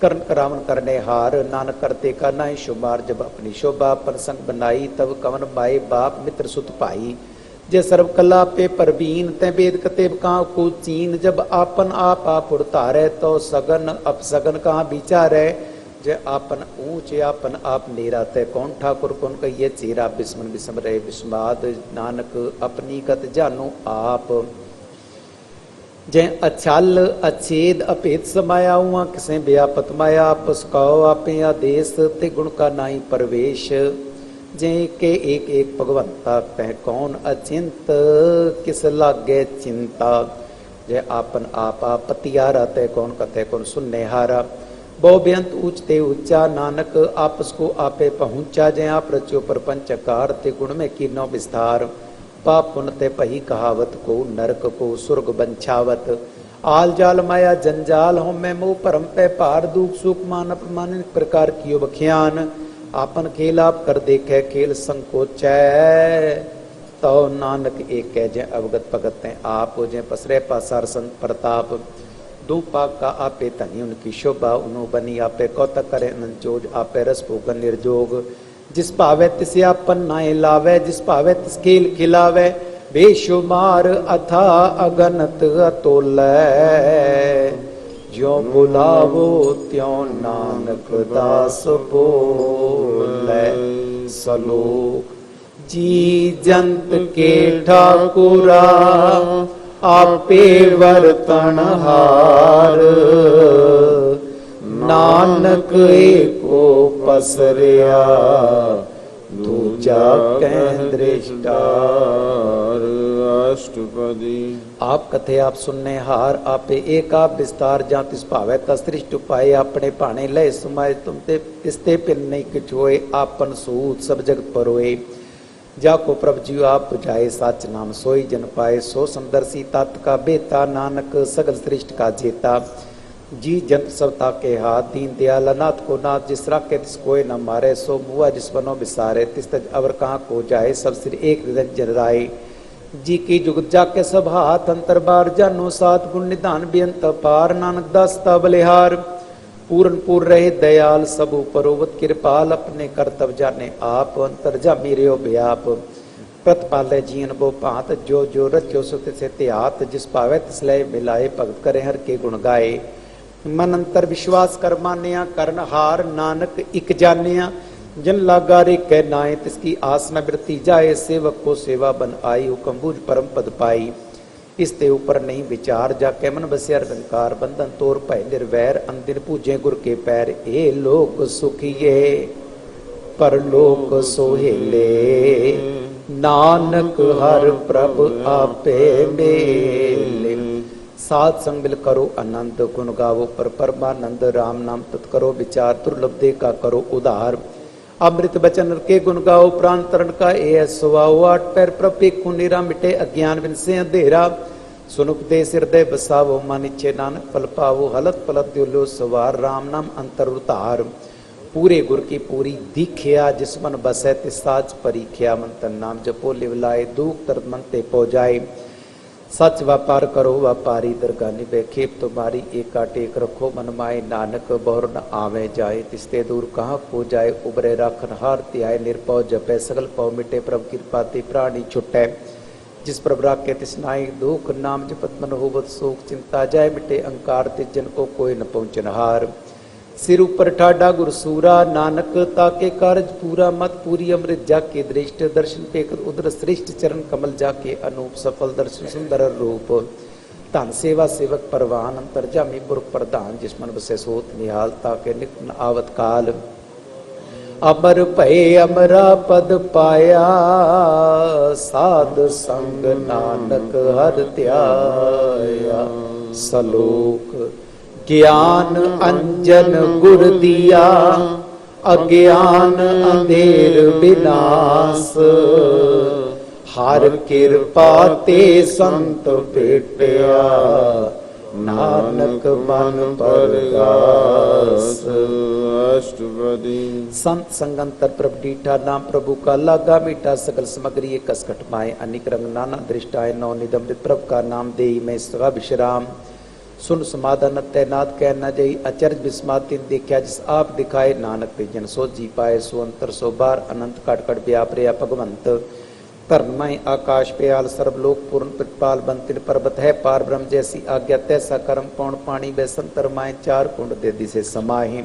कर्ण करावन करने हार नानक करते का नाई शुमार जब अपनी शोभा पर संग बनाई तब कवन बाई बाप मित्र सुत पाई जय सर्व कला पे परवीन तय वेद कतेब कहाँ को चीन जब आपन आप उड़तारे तो सगन अपसगन कहाँ विचारे जय आपन ऊंच आपन आप नेरा तय कौन ठाकुर कौन कहिए चेरा बिस्मन बिस्म रहे बिस्माद नानक अपनी गत जानो आप जय अछल अछेद अपेत समाया हुआ किसे व्यापत माया आपस कहो आपे आदेश ते गुण का नाई परवेश जय के एक भगवंता तह कौन अचिंत किस लागे चिंता जय आपन आप पतियारा तय कौन कथे कौन सुनने हारा बहु बेअंत ऊंचते ऊंचा नानक आपस को आपे पहुंचा जय आप रचो प्रपंचकार ते गुण में कीनो विस्तार पाप पुण्य ते पही कहावत को नरक को सुर्ग बंछावत आल जाल माया जंजाल हो मैं मोह परम पे पार दुख सुख मान अपमान प्रकार कियो बख्यान आपन खेल आप कर देखे खेल संकोच तो नानक एक कह जय अवगत भगत हैं आप जय पसरे पासार संत प्रताप दो पाक का आपे तनी उनकी शोभा उन्हों बनी आपे कौतक करे अनंचोज आपे रस भोगन निर्जोग जिस पावे तिसे आपन नाए लावे जिस पावे तिस खेल खिलावे बेशुमार अथा अगनत अतोल ज्यों बुलावो त्यों नानक दास बोले सलोक जी जंत के ठाकुरा आपे वर्तन हार नानक एको पसरिया दूजा कह दृष्टार। अष्टपदी आप कथे आप सुनने हार आपे एक आप विस्तार जा तिस भावे तसृष्ट पाए अपने भाने लय समाये तुम ते तिस्ते पिन नहीं किछ होए आपन सूत सब जगत परोए जाको प्रभ जी आप बुझाए सच नाम सोई जन पाए सो समदर्शी तत् का बेता नानक सगल सृष्टि का जेता जी जंत सबता के हाथ दीन दयाल अनाथ को नाथ जिस राखे तिस कोई न मारे सो मुआ जिस बनो बिसारे तिस तज अवर कहाँ को जाए सब सिर एक निरंजन राय जी की जुगत जाके सब हाथ अंतर बार जानो सात गुण निधान बेअंत पार नानक दास ता बलिहार पूर्ण पूर रहे दयाल सब उपरोवत कृपाल, अपने कर्तव्य जाने आप, अंतर्जामी रहो व्याप। प्रतिपाले जीवन वो भांत, जो जो रचो सुत से त्यात, जिस पावे तिस लय मिलाए, भगत करे हर के गुण गाए। मन अंतर विश्वास कर मानिया, करण हार नानक इक जानिया। जन लागा रे कह नाए, तिसकी आस न वृत्ति जाए, सेवक को सेवा बन आई, हुक्म बूझ परम पद पाई। इसते ऊपर नहीं विचार, जाके मन बसिया रंकार, बंधन तोर भय निर्वैर, अंदिन पूजे गुर के पैर। ए लोक सुखिए परलोक सोहेले, नानक हर प्रभ आपे मेले। साध संग मिल करो आनंद, गुण गावो पर परमानंद। राम नाम तत् करो विचार, दुर्लभ दे का करो उधार। अमृत बचन के गुण गाओ, प्राण तरण का ए सुवाओ। आठ पैर प्रभ एक निरा, मिटे अज्ञान बिन से अंधेरा। सुनुप दे हृदय बसावो, मन इच्छे नानक फल पावो। हलत पलत दिलो सवार, राम नाम अंतर उतार। पूरे गुर की पूरी दीख्या, जिस मन बसै तिस साज परीख्या। मन तन नाम जपो लिवलाए, दुख दर्द मन ते पौ जाए। सच व्यापार करो व्यापारी, दरगाह निभे खेप तुम्हारी। एका टेक रखो मन माए, नानक बहुर न आवे जाए। तिसते दूर कहाँ को जाए, उबरे राखन हार त्याय। निरपौ जपै सगल पौ मिटे, प्रभ कृपा ते प्राणी छुटै। जिस प्रभ राखे तिस नाई, दुख नाम जपत मन होवत शोक। चिंता जाय मिटे अहंकार, तिस जन को कोई न पहुँचन हार। सिर ऊपर ठाडा गुरसूरा, नानक ताके कारज पूरा। मत पूरी अमृत जाके दृष्ट, दर्शन पेख उदर श्रेष्ठ। चरण कमल जाके अनूप, सफल दर्शन सुंदर रूप। धन सेवा सेवक परवान, अंतर्जामी पुरख प्रधान। जिस मन बसे सोत निहाल, ताके नित्य आवत काल। अमर भय अमरा पद पाया, साध संग नानक हर ध्याया। सलोक ज्ञान अंजन गुर दिया, अज्ञान अंधेर विनाश। हर कृपा ते संत भेटया, नानक मन परगास। अष्टपदी संत संगंतर प्रभ डीठा, नाम प्रभु का लागा मीठा। सकल समग्री कसकट माए, अनिक रंग नाना दृष्टाए। नौ निदमृत प्रभ का नाम देई, मैं सगा विश्राम। सुन समाधान तैनात कह न जई, अचरज विस्मात देखा। जिस आप दिखाए, नानक ते जन सो जी पाए। सो अंतर सो बार, अनंत काट काट व्याप रहा भगवंत। धर्ममय आकाश प्याल, सर्वलोक पूर्ण प्रतिपाल। बंतिन पर्वत है पार ब्रह्म, जैसी आज्ञा तैसा कर्म। पौण पानी व संतर माए, चार कुंड दे दिसे समाहि।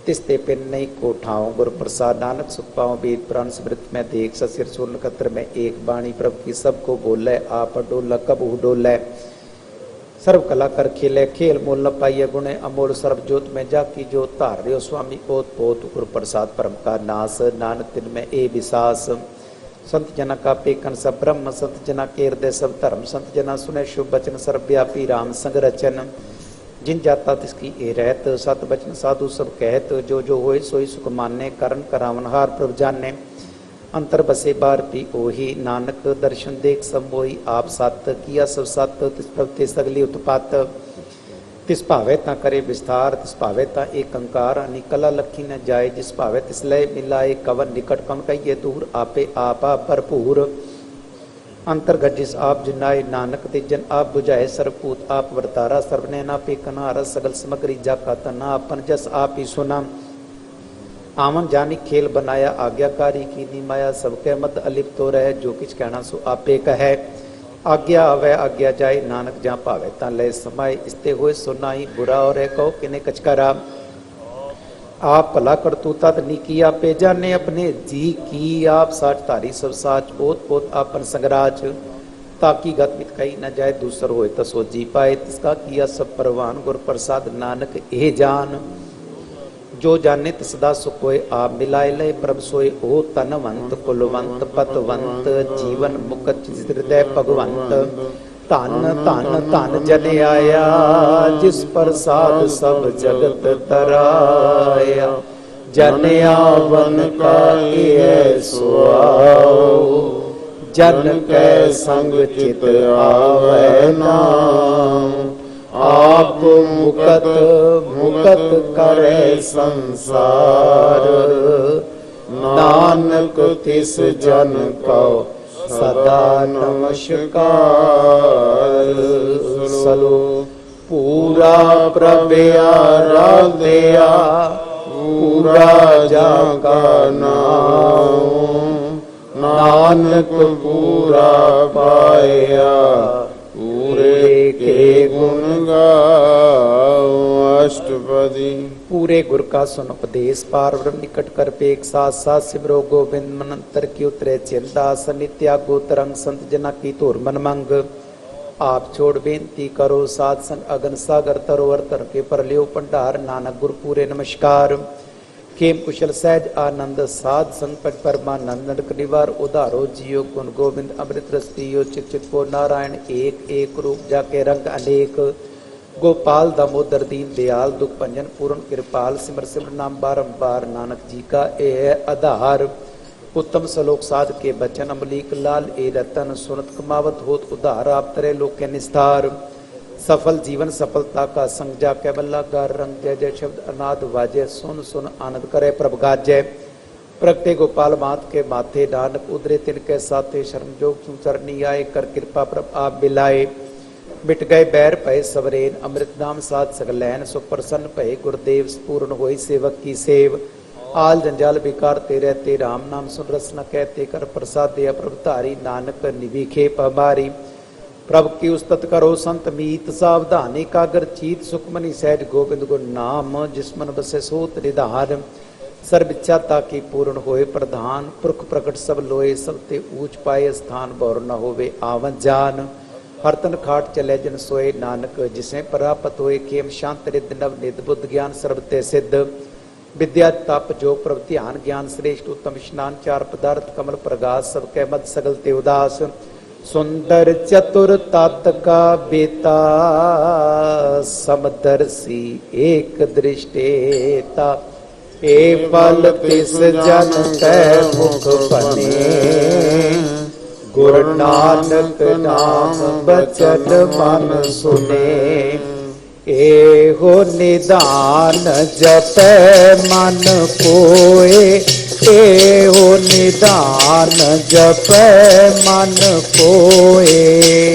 तिस्ते पिन नहीं को ठाऊं, गुरु प्रसाद नानक सुख पाऊं। वेद प्राण स्मृत में देख, ससिर सुर नक्षत्र में एक। बाणी प्रभु की सबको बोले, आप डोल कब डोले। सर्व कला कर खेले, खेल मोल न पाइए गुणे। अमोल सर्व जोत में जाकी जोत, धार रहो स्वामी ओत पोत। गुरु प्रसाद परम का नाश, नानक तिन में ए विसास। संत जना का पेकन सब ब्रह्म, संत जना के हृदय सब धर्म। संत जना सुने शुभ बचन, सर्वव्यापी राम संग रचन। जिन जाता तिसकी ए रहत, सत बचन साधु सब कहत। जो जो होए सोई सुख माने, करण करावन हार प्रभ जाने। अंतर बसे बार पी ओही, नानक दर्शन देख सब मोही। आप सत किया सब सत, तिस प्रभ ते सगली उत्पात। तिस भावे ता करे विस्तार, तिस भावे ता एक अंकार। अनिकला लखी न जाए, जिस भावे तिस लय मिलाए। कवन निकट कवन कहिए दूर, आपे आपा भरपूर। अंतर्गत जिस आप जिनाए, नानक ते जन आप बुझाए। सर्वभूत आप वर्तारा, सर्वने ना पे कनारा। सगल समग्री जाका तना, अपन जस आप ही सुना। आमन जानी खेल बनाया, आज्ञाकारी की नी माया। सबके मत अलिप्त तो रहे, जो किछ कहना सो आपे कहे। आज्ञा आवे आज्ञा जाए, नानक जहाँ पावे ता ले समाए। इसते होए सुनाई, बुरा और है कहो किने कछ करा। आप भला करतू तद नीकी, आपे जाने अपने जी की। आप साच धारी सब साच, ओत पोत आपन संगराज। ताकि गत मित कही न जाए, दूसर होए तसो जी पाए। तिसका किया सब परवान, गुर प्रसाद नानक ए जान। जो जाने तिसदा सुख होए, आप मिलाए ले प्रभ सोए। ओ तनवंत कुलवंत पतवंत, जीवन मुक्त हृदय भगवंत। धन धन धन जन आया, जिस प्रसाद सब जगत तराया। जन आवन का ये सुआओ, जन कै संग चित आवे नाम। आप मुकत मुकत करे संसार, नानक तिस जन को सदा नमस्कार। सलो पूरा प्रभ आराध्या पूरा जाका नाम नानक पूरा पाया पूरे के गुण गाओ। अष्टपदी। पूरे गुर का सुन उपदेश पार ब्रह्म निकट कर पेक साथ साथ सिमरो गोविंद मनंतर की उतरे चिंता सनित्या गोतरंग संत जना की तोर मन मंग। आप छोड़ बेनती करो साध संग अगन सागर तरोवर तर के पर लियो भंडार नानक गुर पूरे नमस्कार। खेम कुशल सहज आनंद साध संग पट परमानंद नरक निवार उधारो जियो गुण गोविंद अमृत रस पियो चित चित को नारायण एक एक रूप जाके रंग अनेक। गोपाल दामोदर दीन दयाल दुख भंजन पूर्ण कृपाल सिमर सिमर नाम बारंबार नानक जी का ए आधार। उत्तम सलोक साध के बचन अमलीक लाल ए रतन सुनत कमावत होत उधार आप तरे लोक के निस्तार। सफल जीवन सफलता का संग जा कैवल्ला गार रंग जय जय शब्द अनाद वाजय सुन सुन आनंद करे प्रभ गाजय। प्रगटे गोपाल मात के माथे नानक उदरे तिनके साथे शरण जोग चरनी आए कर कृपा प्रभ आप बिलाए। मिट गए बैर भय सबरेन अमृत नाम साध सगलैन सो प्रसन्न भय गुरुदेव पूर्ण होई सेवक की सेव। आल जंजाल बेकार ते रहते राम नाम सुन रस न कहते कर प्रसाद दे प्रभ धारी नानक निवीखे पमारी। प्रभ की उस्तत करो संत मीत सावधानी कागर चीत सुखमनी सहज गोविंद गुण नाम जिसमन बसे सोत निधान। सर्व इच्छा ताकि पूर्ण होए प्रधान पुरख प्रकट सब लोए सब ते ऊंच पाए स्थान बौर न होवे आवन जान। हरतन खाट चले जन सोए नानक जिसे परापत होए खेम शांत रिद नव निध बुद्ध ज्ञान सर्वते सिद्ध। विद्या तप जोग प्रभ ध्यान ज्ञान श्रेष्ठ उत्तम स्नान चार पदार्थ कमल प्रगास सब कै मत सगल ते उदास। सुंदर चतुर तात का बेता समदर्शी एक दृष्टेता। ए पल तिस जन कै मुख बने गुरु नानक नाम बचन मन सुने। एहो निदान जपै मन कोय एहो निदान जपै मन कोय।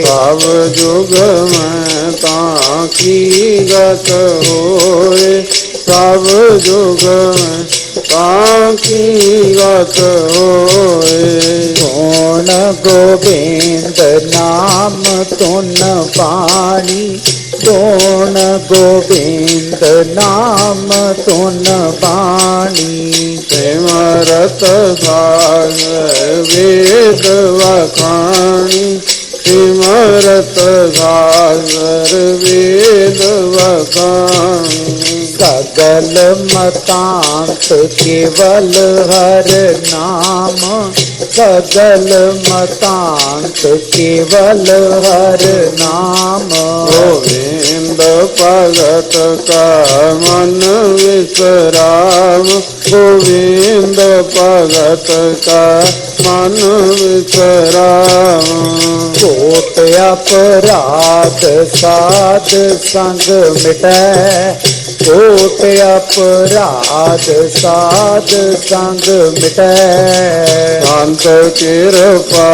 सब जुग में ताकी गत होए सब जुग में ताकी गत होए। गुण गोविंद नाम तुन पाणी गुण गोविंद नाम तुन पाणी। सिमरत सार वेद वखाणी सिमरत सागर वेद वखाणी। सगल मतांत केवल हर नाम सगल मतांत केवल हर नाम। गोविंद भगत का मन विश्राम गोविंद भगत का मन विश्राम। कोट अपराध साध संग मिटै कोट अपराध साध संग मिटै। संत कृपा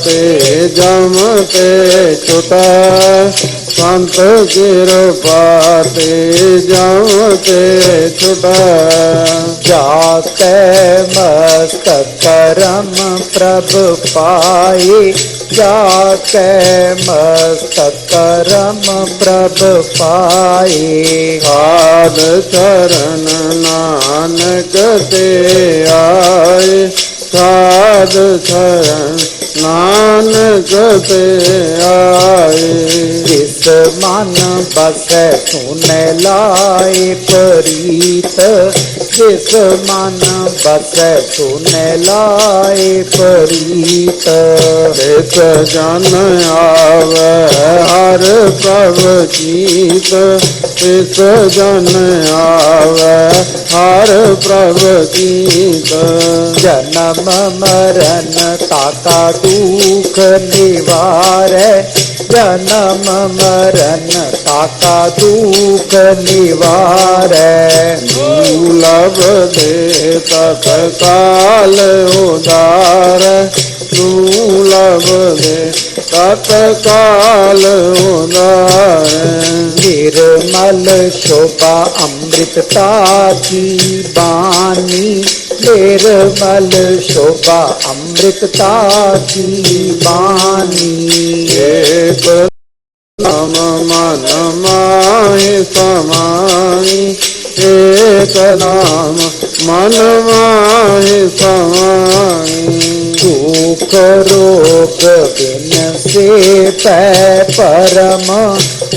ते जम ते छुटै संत कृपा ते जम ते छुटै। जाके मस्तक करम प्रभ पाए जाके मस्तक करम प्रभ पाए। साध चरण नानक ते आए साध चरण नानक ते आए। जिस मन बसै सुन लाए प्रीत जिस मन बसै सुन लाए प्रीत। तिस जन आवे हर प्रभ जीत तिस जन आवे हर प्रभ जीत। जन्म मरण ताका दुख निवारै जन्म मरण ताका दुख निवारै। दुर्लभ दे तत्काल उदार दुर्लभ दे तत्काल उदारे निर्मल शोभा अमृतता की बानी निर्मल शोभा अमृतता की बानी एक नाम मन माहि समाई एक नाम मन माहि समाई दुख रोग बिन से पै परम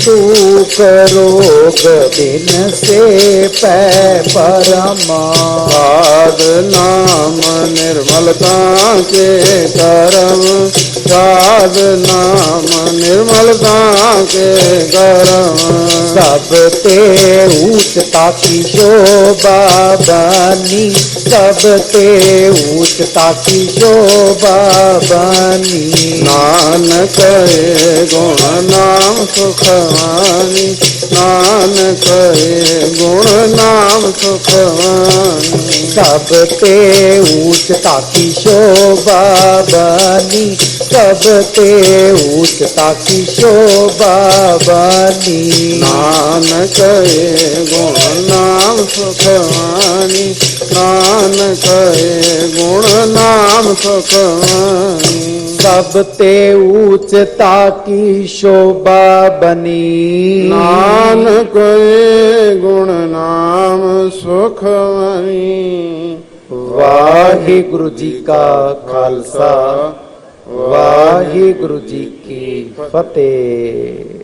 दुख रोग बिन से पै परम साध नाम निर्मलता के करम साध नाम निर्मलता के करम सब ते ऊंचता की शोभा बनी सब ते ऊंचता की शोभा बनी नानक हे गुण नाम सुखवानी नानक हे गुण नाम सुखवानी सब ते ऊंचता की शोभा बनी सब ते ऊंचता की शोभा बनी नानक हे गुण नाम सुखवानी नानक हे गुण नाम सुखवानी सब ते ऊंचता की शोभा बनी नानक हे गुण नाम सुखवानी वाहिगुरु जी का खालसा वाहिगुरु जी की फतेह।